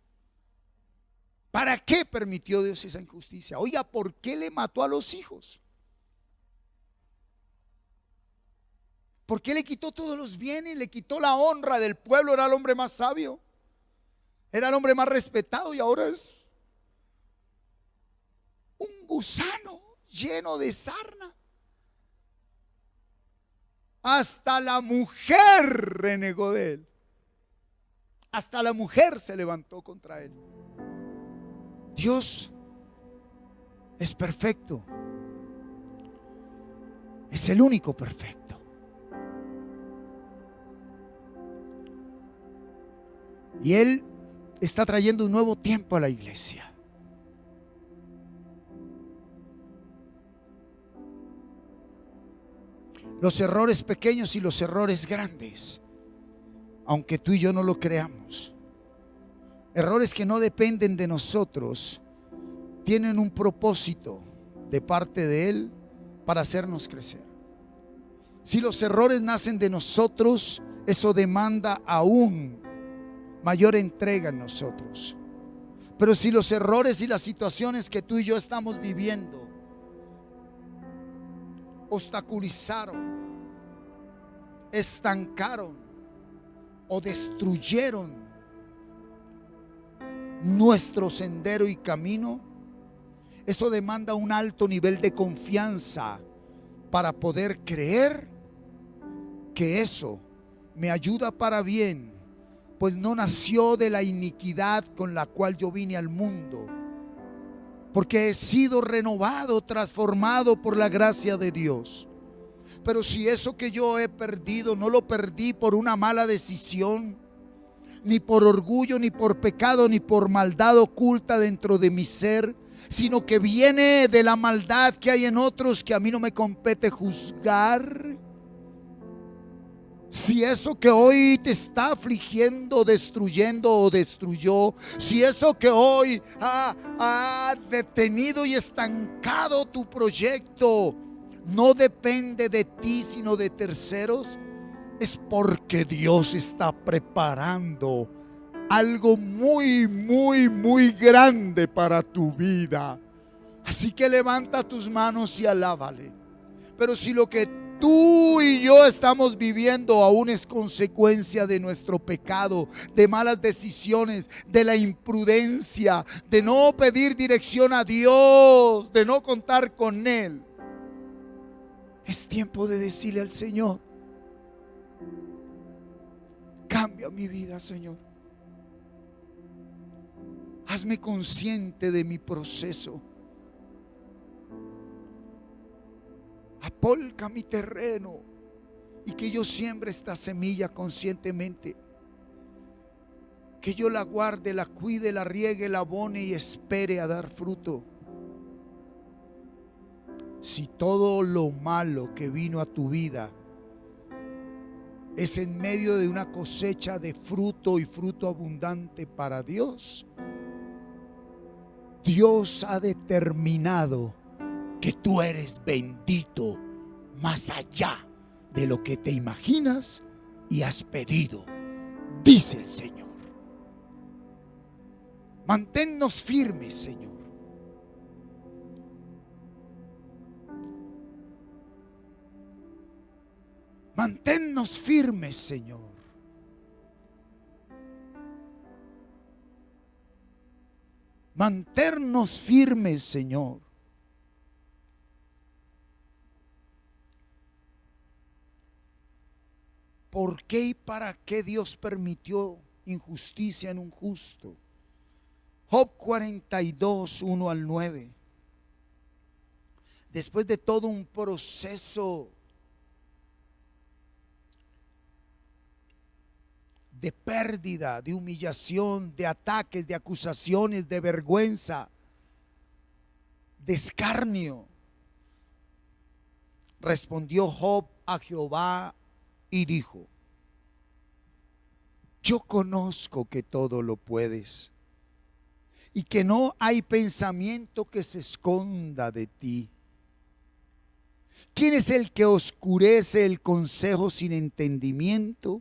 ¿Para qué permitió Dios esa injusticia? Oiga, ¿por qué le mató a los hijos? ¿Por qué le quitó todos los bienes? Le quitó la honra del pueblo. Era el hombre más sabio, era el hombre más respetado, y ahora es un gusano lleno de sarna. Hasta la mujer renegó de él. Hasta la mujer se levantó contra él. Dios es perfecto. Es el único perfecto. Y Él está trayendo un nuevo tiempo a la iglesia. Los errores pequeños y los errores grandes, aunque tú y yo no lo creamos, errores que no dependen de nosotros, tienen un propósito de parte de Él para hacernos crecer. Si los errores nacen de nosotros, eso demanda aún mayor entrega en nosotros. Pero si los errores y las situaciones que tú y yo estamos viviendo obstaculizaron, estancaron o destruyeron nuestro sendero y camino, eso demanda un alto nivel de confianza para poder creer que eso me ayuda para bien, pues no nació de la iniquidad con la cual yo vine al mundo, porque he sido renovado, transformado por la gracia de Dios. Pero si eso que yo he perdido, no lo perdí por una mala decisión, ni por orgullo, ni por pecado, ni por maldad oculta dentro de mi ser, sino que viene de la maldad que hay en otros que a mí no me compete juzgar. Si eso que hoy te está afligiendo, destruyendo o destruyó, si eso que hoy ha detenido y estancado tu proyecto no depende de ti sino de terceros, es porque Dios está preparando algo muy, muy, muy grande para tu vida. Así que levanta tus manos y alábale. Pero si lo que tú y yo estamos viviendo aún es consecuencia de nuestro pecado, de malas decisiones, de la imprudencia, de no pedir dirección a Dios, de no contar con Él, es tiempo de decirle al Señor: cambia mi vida, Señor. Hazme consciente de mi proceso. Apolca mi terreno y que yo siembre esta semilla conscientemente. Que yo la guarde, la cuide, la riegue, la abone y espere a dar fruto. Si todo lo malo que vino a tu vida es en medio de una cosecha de fruto y fruto abundante para Dios, Dios ha determinado que tú eres bendito más allá de lo que te imaginas y has pedido, dice el Señor. Manténnos firmes, Señor. Manténnos firmes, Señor. Manténnos firmes, Señor. ¿Por qué y para qué Dios permitió injusticia en un justo? Job 42, 1 al 9. Después de todo un proceso de pérdida, de humillación, de ataques, de acusaciones, de vergüenza, de escarnio, respondió Job a Jehová y dijo: yo conozco que todo lo puedes y que no hay pensamiento que se esconda de ti. ¿Quién es el que oscurece el consejo sin entendimiento?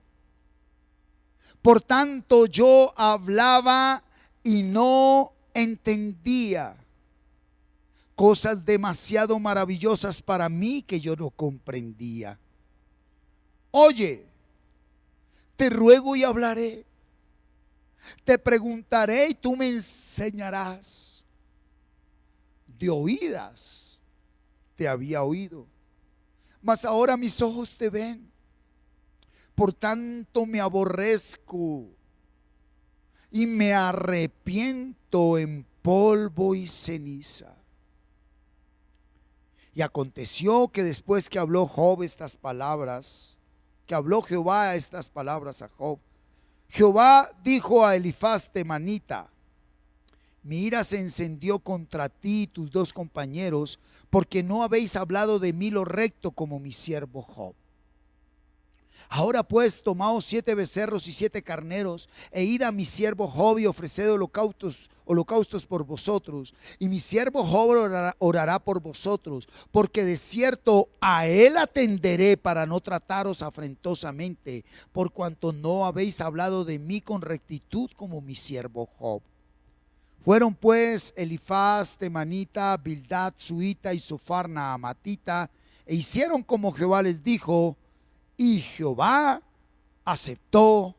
Por tanto yo hablaba y no entendía cosas demasiado maravillosas para mí que yo no comprendía. Oye, te ruego y hablaré, te preguntaré y tú me enseñarás. De oídas te había oído, mas ahora mis ojos te ven. Por tanto me aborrezco y me arrepiento en polvo y ceniza. Y aconteció que después que habló Job estas palabras, que habló Jehová estas palabras a Job, Jehová dijo a Elifaz temanita: mi ira se encendió contra ti y tus dos compañeros, porque no habéis hablado de mí lo recto como mi siervo Job. Ahora pues, tomaos 7 becerros y 7 carneros, e id a mi siervo Job y ofreced holocaustos por vosotros. Y mi siervo Job orará por vosotros, porque de cierto a él atenderé para no trataros afrentosamente, por cuanto no habéis hablado de mí con rectitud como mi siervo Job. Fueron pues Elifaz temanita, Bildad suita y Sofar naamatita, e hicieron como Jehová les dijo, y Jehová aceptó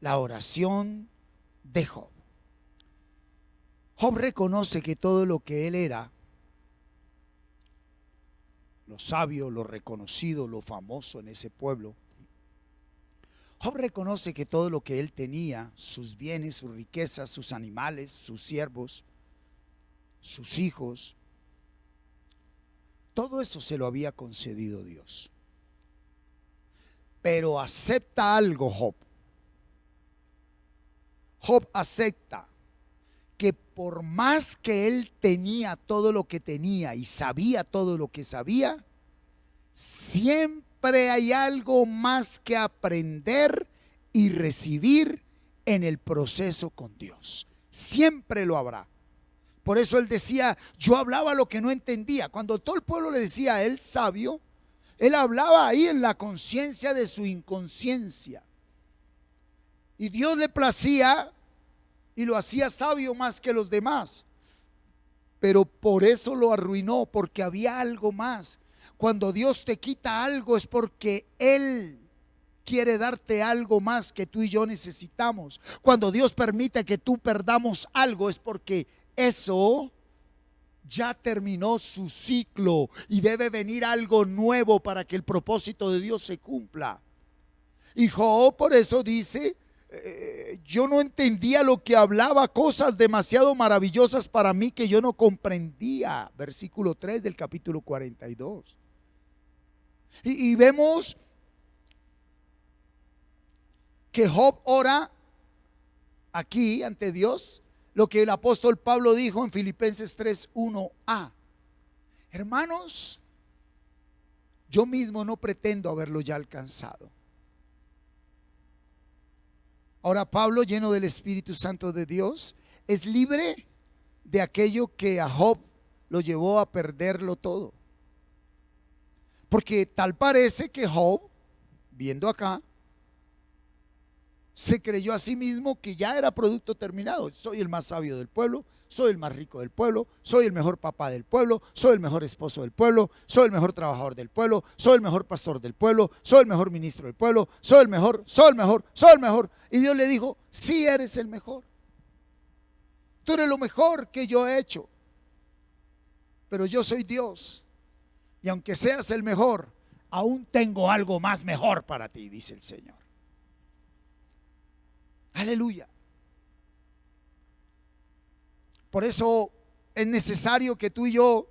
la oración de Job. Job reconoce que todo lo que él era, lo sabio, lo reconocido, lo famoso en ese pueblo, Job reconoce que todo lo que él tenía, sus bienes, sus riquezas, sus animales, sus siervos, sus hijos, todo eso se lo había concedido Dios. Pero acepta algo Job. Job acepta que por más que él tenía todo lo que tenía y sabía todo lo que sabía, siempre hay algo más que aprender y recibir en el proceso con Dios. Siempre lo habrá. Por eso él decía, yo hablaba lo que no entendía. Cuando todo el pueblo le decía a él sabio, él hablaba ahí en la conciencia de su inconsciencia. Y Dios le placía y lo hacía sabio más que los demás. Pero por eso lo arruinó, porque había algo más. Cuando Dios te quita algo es porque Él quiere darte algo más que tú y yo necesitamos. Cuando Dios permite que tú perdamos algo es porque eso ya terminó su ciclo y debe venir algo nuevo para que el propósito de Dios se cumpla. Y Job por eso dice, yo no entendía lo que hablaba, cosas demasiado maravillosas para mí que yo no comprendía. Versículo 3 del capítulo 42. Y vemos que Job ora aquí ante Dios lo que el apóstol Pablo dijo en Filipenses 3:1a. Hermanos, yo mismo no pretendo haberlo ya alcanzado. Ahora Pablo, lleno del Espíritu Santo de Dios, es libre de aquello que a Job lo llevó a perderlo todo. Porque tal parece que Job, viendo acá, se creyó a sí mismo que ya era producto terminado. Soy el más sabio del pueblo, soy el más rico del pueblo, soy el mejor papá del pueblo, soy el mejor esposo del pueblo, soy el mejor trabajador del pueblo, soy el mejor pastor del pueblo, soy el mejor ministro del pueblo, soy el mejor, soy el mejor, soy el mejor. Y Dios le dijo, sí eres el mejor. Tú eres lo mejor que yo he hecho. Pero yo soy Dios. Y aunque seas el mejor, aún tengo algo más mejor para ti, dice el Señor. Aleluya. Por eso es necesario que tú y yo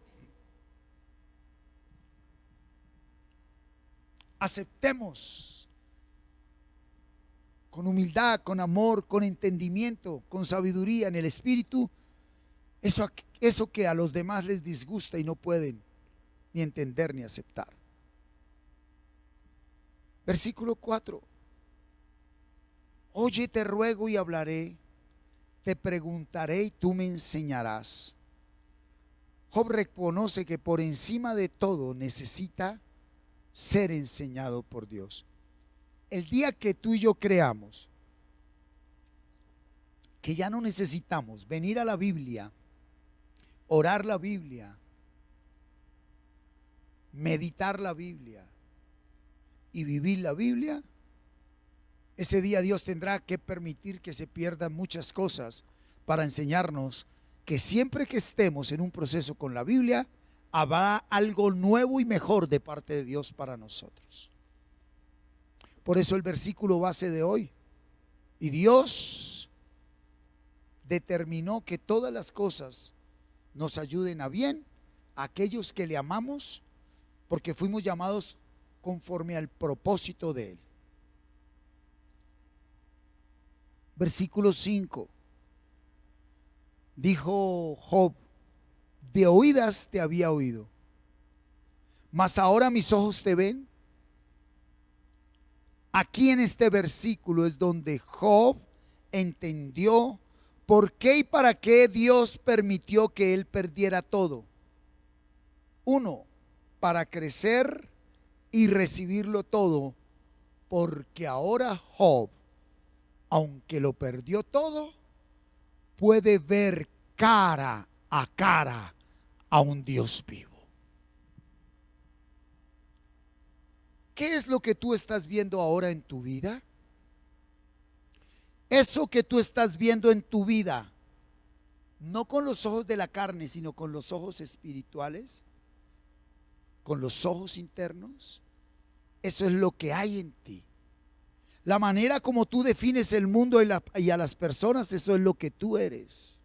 aceptemos con humildad, con amor, con entendimiento, con sabiduría en el Espíritu, eso que a los demás les disgusta y no pueden ni entender ni aceptar. Versículo 4. Oye, te ruego y hablaré, te preguntaré y tú me enseñarás. Job reconoce que por encima de todo necesita ser enseñado por Dios. El día que tú y yo creamos que ya no necesitamos venir a la Biblia, orar la Biblia, meditar la Biblia y vivir la Biblia, ese día Dios tendrá que permitir que se pierdan muchas cosas para enseñarnos que siempre que estemos en un proceso con la Biblia, habrá algo nuevo y mejor de parte de Dios para nosotros. Por eso el versículo base de hoy: y Dios determinó que todas las cosas nos ayuden a bien a aquellos que le amamos, porque fuimos llamados conforme al propósito de Él. Versículo 5. Dijo Job: de oídas te había oído, mas ahora mis ojos te ven. aquí en este versículo es donde Job entendió por qué y para qué Dios permitió que él perdiera todo. Uno, para crecer y recibirlo todo, porque ahora Job, aunque lo perdió todo, puede ver cara a cara a un Dios vivo. ¿Qué es lo que tú estás viendo ahora en tu vida? Eso que tú estás viendo en tu vida, no con los ojos de la carne, sino con los ojos espirituales, con los ojos internos, eso es lo que hay en ti. La manera como tú defines el mundo y a las personas, eso es lo que tú eres.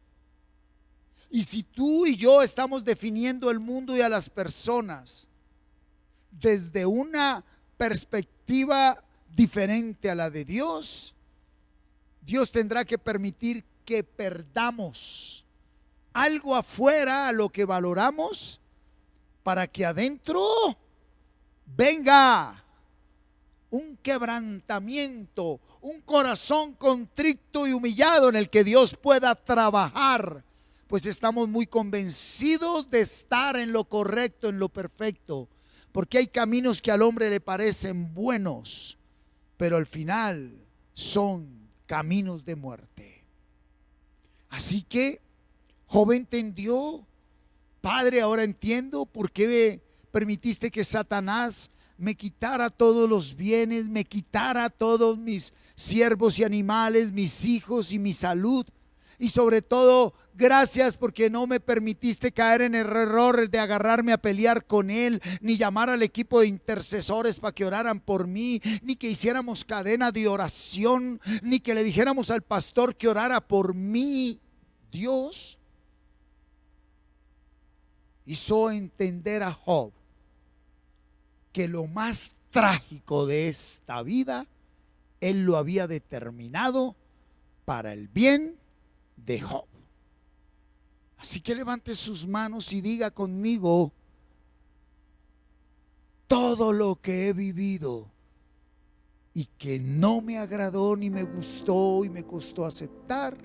Y si tú y yo estamos definiendo el mundo y a las personas desde una perspectiva diferente a la de Dios, Dios tendrá que permitir que perdamos algo afuera a lo que valoramos para que adentro venga un quebrantamiento, un corazón contrito y humillado en el que Dios pueda trabajar, pues estamos muy convencidos de estar en lo correcto, en lo perfecto, porque hay caminos que al hombre le parecen buenos, pero al final son caminos de muerte. Así que Job entendió: Padre, ahora entiendo por qué permitiste que Satanás me quitara todos los bienes, me quitara todos mis siervos y animales, mis hijos y mi salud. Y sobre todo, gracias porque no me permitiste caer en el error de agarrarme a pelear con él, ni llamar al equipo de intercesores para que oraran por mí, ni que hiciéramos cadena de oración, ni que le dijéramos al pastor que orara por mí. Dios hizo entender a Job que lo más trágico de esta vida, él lo había determinado para el bien de Job. Así que levante sus manos y diga conmigo: todo lo que he vivido y que no me agradó ni me gustó y me costó aceptar,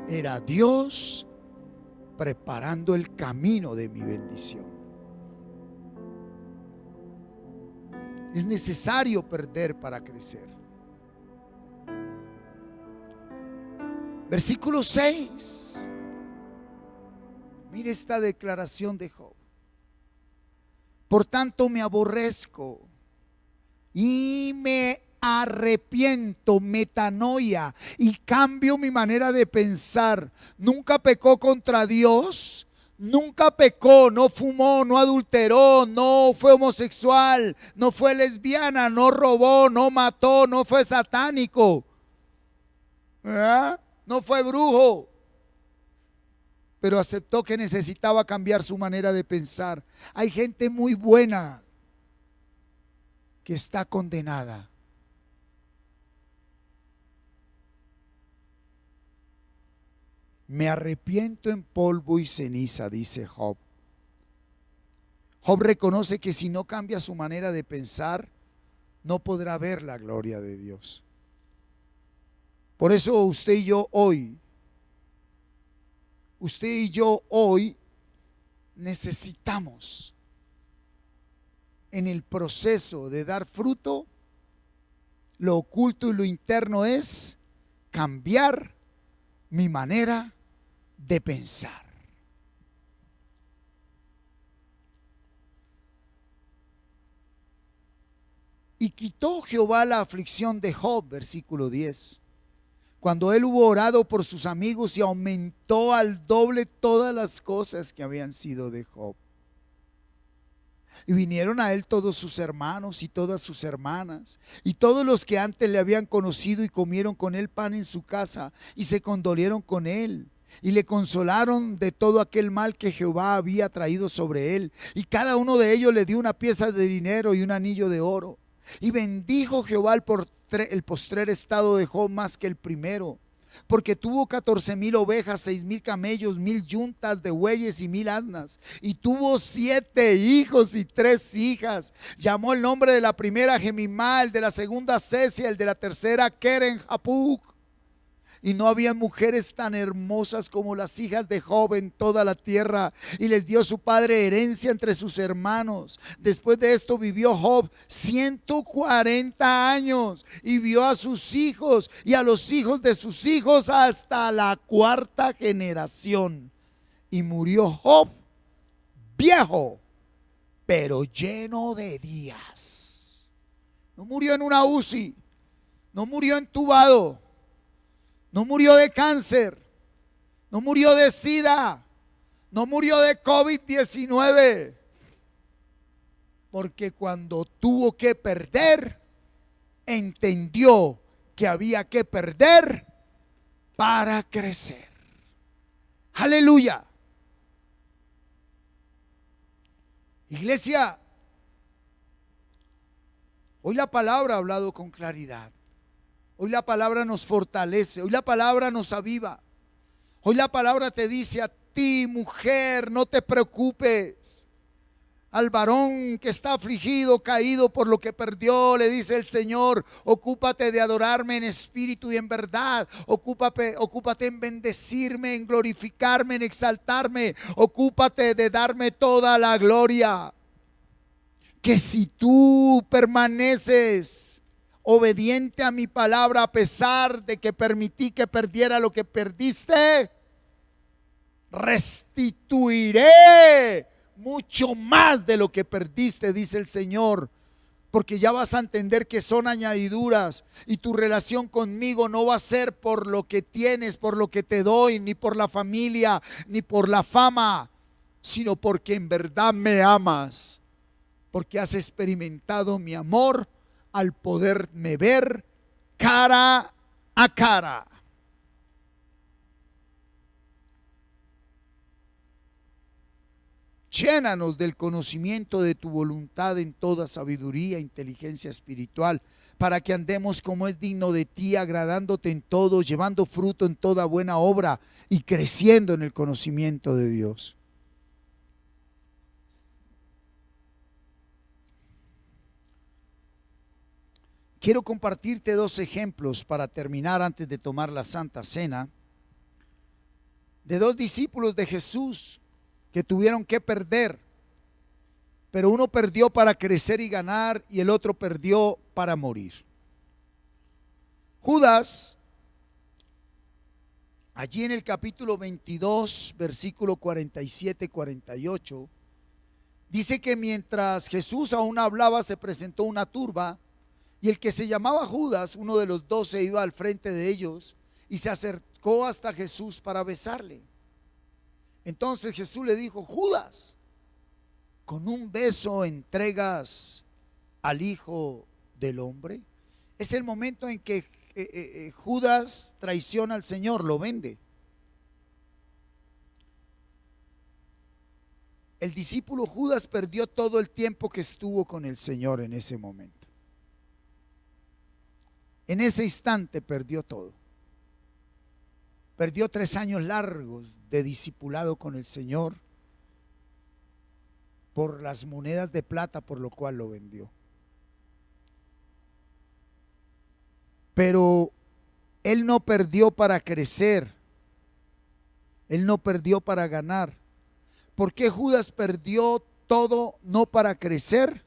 era Dios preparando el camino de mi bendición. Es necesario perder para crecer. Versículo 6. Mire esta declaración de Job: por tanto me aborrezco y me arrepiento, metanoia, y cambio mi manera de pensar. Nunca pecó contra Dios, nunca pecó, no fumó, no adulteró, no fue homosexual, no fue lesbiana, no robó, no mató, no fue satánico, ¿verdad? No fue brujo, pero aceptó que necesitaba cambiar su manera de pensar. Hay gente muy buena que está condenada. Me arrepiento en polvo y ceniza, dice Job. Job reconoce que si no cambia su manera de pensar, no podrá ver la gloria de Dios. Por eso usted y yo hoy necesitamos, en el proceso de dar fruto, lo oculto y lo interno es cambiar mi manera de pensar. Y quitó Jehová la aflicción de Job, versículo 10. Cuando él hubo orado por sus amigos y aumentó al doble todas las cosas que habían sido de Job. Y vinieron a él todos sus hermanos y todas sus hermanas, y todos los que antes le habían conocido, y comieron con él pan en su casa, y se condolieron con él, y le consolaron de todo aquel mal que Jehová había traído sobre él. Y cada uno de ellos le dio una pieza de dinero y un anillo de oro. Y bendijo Jehová el postrer estado de Job más que el primero, porque tuvo 14,000 ovejas, 6,000 camellos, 1,000 yuntas de bueyes y 1,000 asnas. Y tuvo 7 hijos y 3 hijas. Llamó el nombre de la primera Jemimá, el de la segunda Cesia, el de la tercera Keren Hapuc. Y no había mujeres tan hermosas como las hijas de Job en toda la tierra. Y les dio su padre herencia entre sus hermanos. Después de esto vivió Job 140 años y vio a sus hijos y a los hijos de sus hijos hasta la 4ª generación. Y murió Job viejo, pero lleno de días. No murió en una UCI, no murió entubado, no murió de cáncer, no murió de SIDA, no murió de COVID-19, porque cuando tuvo que perder, entendió que había que perder para crecer. Aleluya. Iglesia, hoy la palabra ha hablado con claridad. Hoy la palabra nos fortalece, hoy la palabra nos aviva. Hoy la palabra te dice a ti, mujer, no te preocupes. Al varón que está afligido, caído por lo que perdió, le dice el Señor: ocúpate de adorarme en espíritu y en verdad. Ocúpate en bendecirme, en glorificarme, en exaltarme. Ocúpate de darme toda la gloria. Que si tú permaneces obediente a mi palabra, a pesar de que permití que perdiera lo que perdiste, restituiré mucho más de lo que perdiste, dice el Señor, porque ya vas a entender que son añadiduras y tu relación conmigo no va a ser por lo que tienes, por lo que te doy, ni por la familia, ni por la fama, sino porque en verdad me amas, porque has experimentado mi amor al poderme ver cara a cara. Llénanos del conocimiento de tu voluntad en toda sabiduría e inteligencia espiritual, para que andemos como es digno de ti, agradándote en todo, llevando fruto en toda buena obra y creciendo en el conocimiento de Dios. Quiero compartirte 2 ejemplos para terminar antes de tomar la Santa Cena, de 2 discípulos de Jesús que tuvieron que perder, pero uno perdió para crecer y ganar y el otro perdió para morir. Judas, allí en el capítulo 22, versículo 47-48, dice que mientras Jesús aún hablaba, se presentó una turba. Y el que se llamaba Judas, uno de los 12, iba al frente de ellos y se acercó hasta Jesús para besarle. Entonces Jesús le dijo: Judas, ¿con un beso entregas al Hijo del Hombre? Es el momento en que Judas traiciona al Señor, lo vende. El discípulo Judas perdió todo el tiempo que estuvo con el Señor en ese momento. En ese instante perdió todo. Perdió 3 años largos de discipulado con el Señor por las monedas de plata por lo cual lo vendió. Pero él no perdió para crecer, él no perdió para ganar. ¿Por qué Judas perdió todo no para crecer?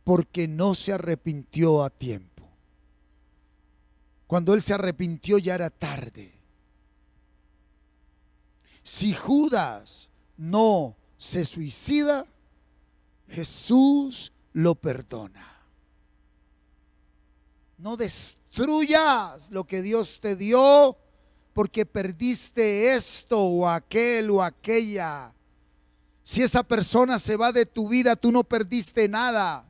Porque no se arrepintió a tiempo. Cuando él se arrepintió ya era tarde. Si Judas no se suicida, Jesús lo perdona. No destruyas lo que Dios te dio porque perdiste esto o aquel o aquella. Si esa persona se va de tu vida, tú no perdiste nada.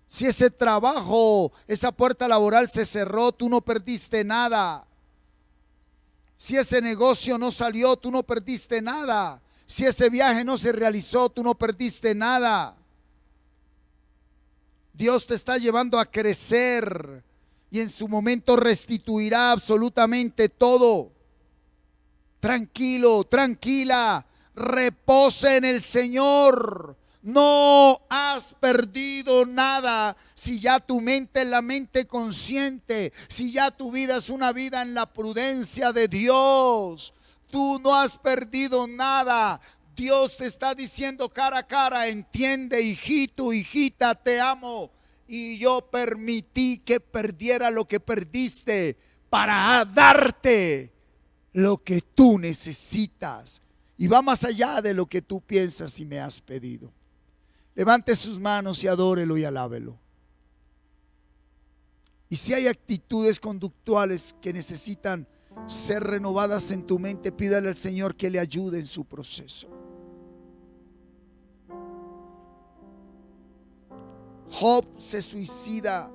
Si ese trabajo, esa puerta laboral se cerró, tú no perdiste nada. Si ese negocio no salió, tú no perdiste nada. Si ese viaje no se realizó, tú no perdiste nada. Dios te está llevando a crecer y en su momento restituirá absolutamente todo. Tranquilo, tranquila, reposa en el Señor. No has perdido nada si ya tu mente es la mente consciente, si ya tu vida es una vida en la prudencia de Dios. Tú no has perdido nada. Dios te está diciendo cara a cara: entiende, hijito, hijita, te amo. Y yo permití que perdiera lo que perdiste para darte lo que tú necesitas. Y va más allá de lo que tú piensas y me has pedido. Levante sus manos y adórelo y alábelo. Y si hay actitudes conductuales que necesitan ser renovadas en tu mente, pídale al Señor que le ayude en su proceso. Job se suicida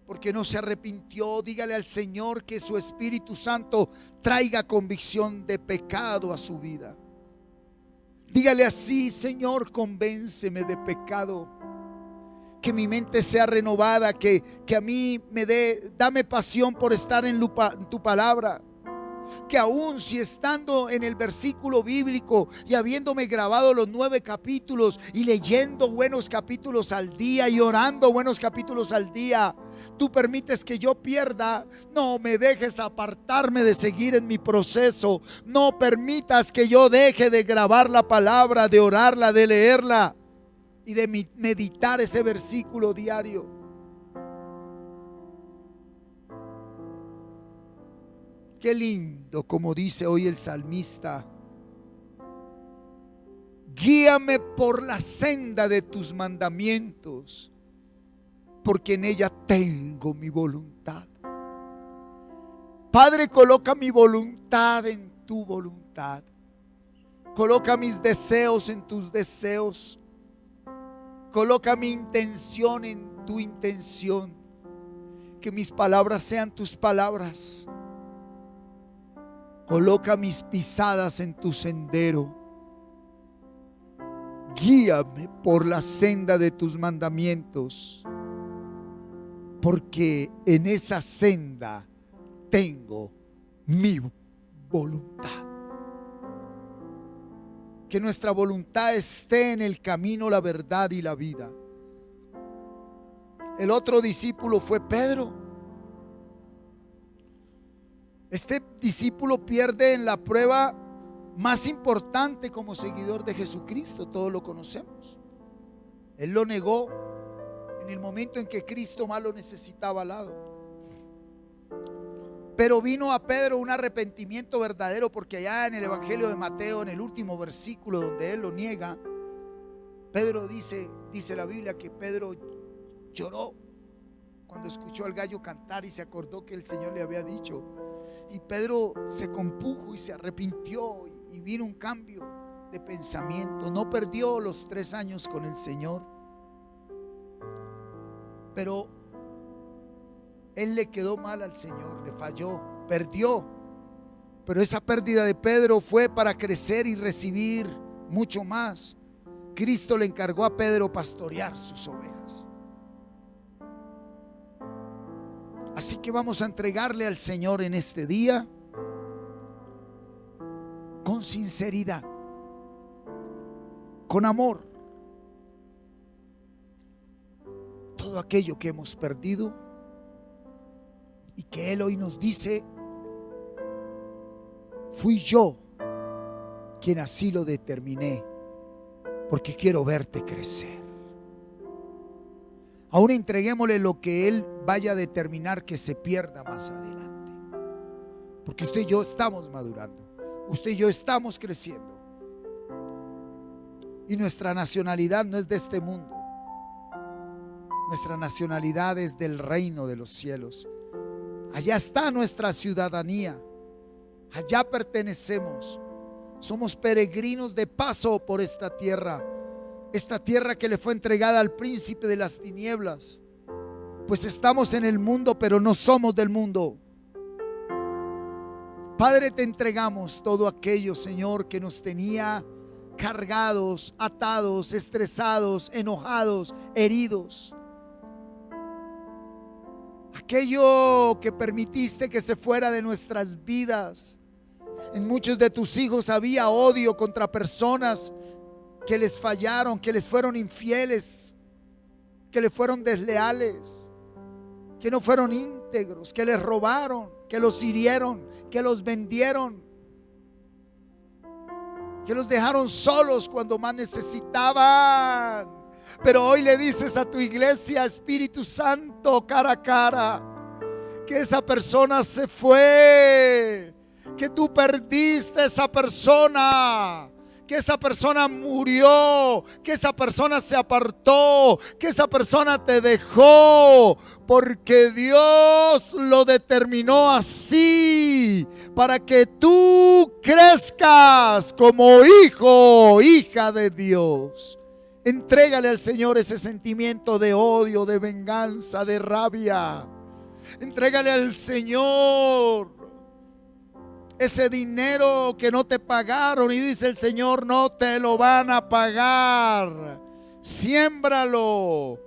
porque no se arrepintió. Dígale al Señor que su Espíritu Santo traiga convicción de pecado a su vida. Dígale así: Señor, convénceme de pecado, que mi mente sea renovada, que a mí dame pasión por estar en tu palabra. Que aún si estando en el versículo bíblico y habiéndome grabado los 9 capítulos y leyendo buenos capítulos al día y orando buenos capítulos al día, tú permites que yo pierda, no me dejes apartarme de seguir en mi proceso. No permitas que yo deje de grabar la palabra, de orarla, de leerla y de meditar ese versículo diario. Qué lindo, como dice hoy el salmista: guíame por la senda de tus mandamientos, porque en ella tengo mi voluntad. Padre, coloca mi voluntad en tu voluntad. Coloca mis deseos en tus deseos. Coloca mi intención en tu intención. Que mis palabras sean tus palabras. Coloca mis pisadas en tu sendero. Guíame por la senda de tus mandamientos, porque en esa senda tengo mi voluntad. Que nuestra voluntad esté en el camino, la verdad y la vida. El otro discípulo fue Pedro. Este discípulo pierde en la prueba más importante como seguidor de Jesucristo. Todos lo conocemos. Él lo negó en el momento en que Cristo más lo necesitaba al lado. Pero vino a Pedro un arrepentimiento verdadero, porque allá en el Evangelio de Mateo, en el último versículo donde él lo niega, Pedro dice la Biblia que Pedro lloró cuando escuchó al gallo cantar y se acordó que el Señor le había dicho. Y Pedro se compuso y se arrepintió, y vino un cambio de pensamiento. No perdió los 3 años con el Señor, pero él le quedó mal al Señor, le falló, perdió. Pero esa pérdida de Pedro fue para crecer y recibir mucho más. Cristo le encargó a Pedro pastorear sus ovejas. Así que vamos a entregarle al Señor en este día con sinceridad, con amor, todo aquello que hemos perdido, y que Él hoy nos dice: fui yo quien así lo determiné, porque quiero verte crecer. Aún entreguémosle lo que Él vaya a determinar que se pierda más adelante, porque usted y yo estamos madurando, usted y yo estamos creciendo, y nuestra nacionalidad no es de este mundo. Nuestra nacionalidad es del reino de los cielos. Allá está nuestra ciudadanía, allá pertenecemos. Somos peregrinos de paso por esta tierra que le fue entregada al príncipe de las tinieblas. Pues estamos en el mundo, pero no somos del mundo. Padre, te entregamos todo aquello, Señor, que nos tenía cargados, atados, estresados, enojados, heridos. aquello que permitiste que se fuera de nuestras vidas. En muchos de tus hijos había odio contra personas que les fallaron, que les fueron infieles, que les fueron desleales, que no fueron íntegros, que les robaron, que los hirieron, que los vendieron, que los dejaron solos cuando más necesitaban. Pero hoy le dices a tu iglesia, Espíritu Santo, cara a cara, que esa persona se fue, que tú perdiste a esa persona, que esa persona murió, que esa persona se apartó, que esa persona te dejó, porque Dios lo determinó así, para que tú crezcas como hijo, hija de Dios. Entrégale al Señor ese sentimiento de odio, de venganza, de rabia. Entrégale al Señor ese dinero que no te pagaron y dice el Señor, no te lo van a pagar. Siémbralo.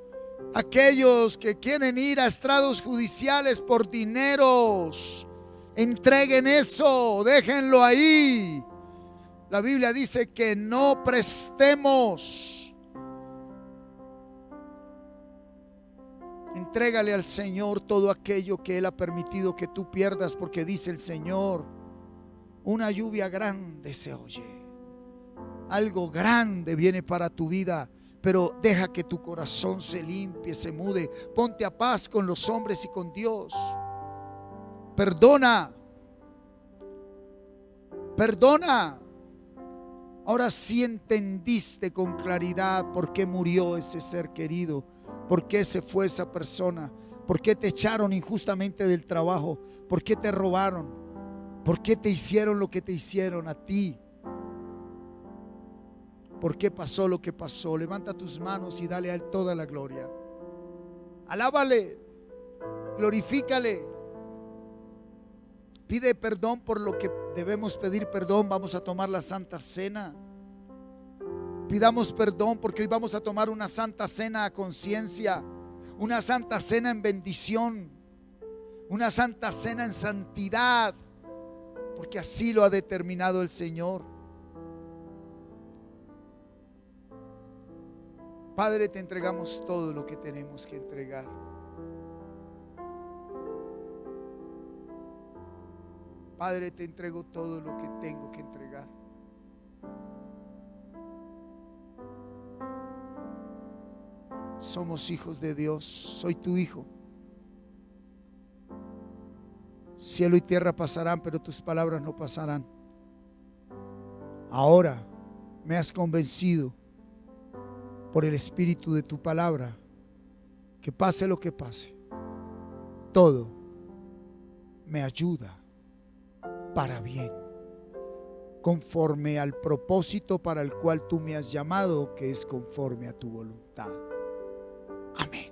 Aquellos que quieren ir a estrados judiciales por dineros, entreguen eso, déjenlo ahí. La Biblia dice que no prestemos. Entrégale al Señor todo aquello que Él ha permitido que tú pierdas, porque dice el Señor, una lluvia grande se oye, algo grande viene para tu vida, pero deja que tu corazón se limpie, se mude. Ponte a paz con los hombres y con Dios. Perdona. Perdona. Ahora sí entendiste con claridad por qué murió ese ser querido, por qué se fue esa persona, por qué te echaron injustamente del trabajo, por qué te robaron, por qué te hicieron lo que te hicieron a ti, por qué pasó lo que pasó. Levanta tus manos y dale a Él toda la gloria. Alábale, glorifícale. Pide perdón por lo que debemos pedir perdón. Vamos a tomar la Santa Cena. Pidamos perdón porque hoy vamos a tomar una Santa Cena a conciencia, una Santa Cena en bendición, una Santa Cena en santidad, porque así lo ha determinado el Señor. Padre, te entregamos todo lo que tenemos que entregar. Padre, te entrego todo lo que tengo que entregar. Somos hijos de Dios, soy tu hijo. Cielo y tierra pasarán, pero tus palabras no pasarán. Ahora me has convencido por el espíritu de tu palabra que pase lo que pase, todo me ayuda para bien, conforme al propósito para el cual tú me has llamado, que es conforme a tu voluntad. Amén.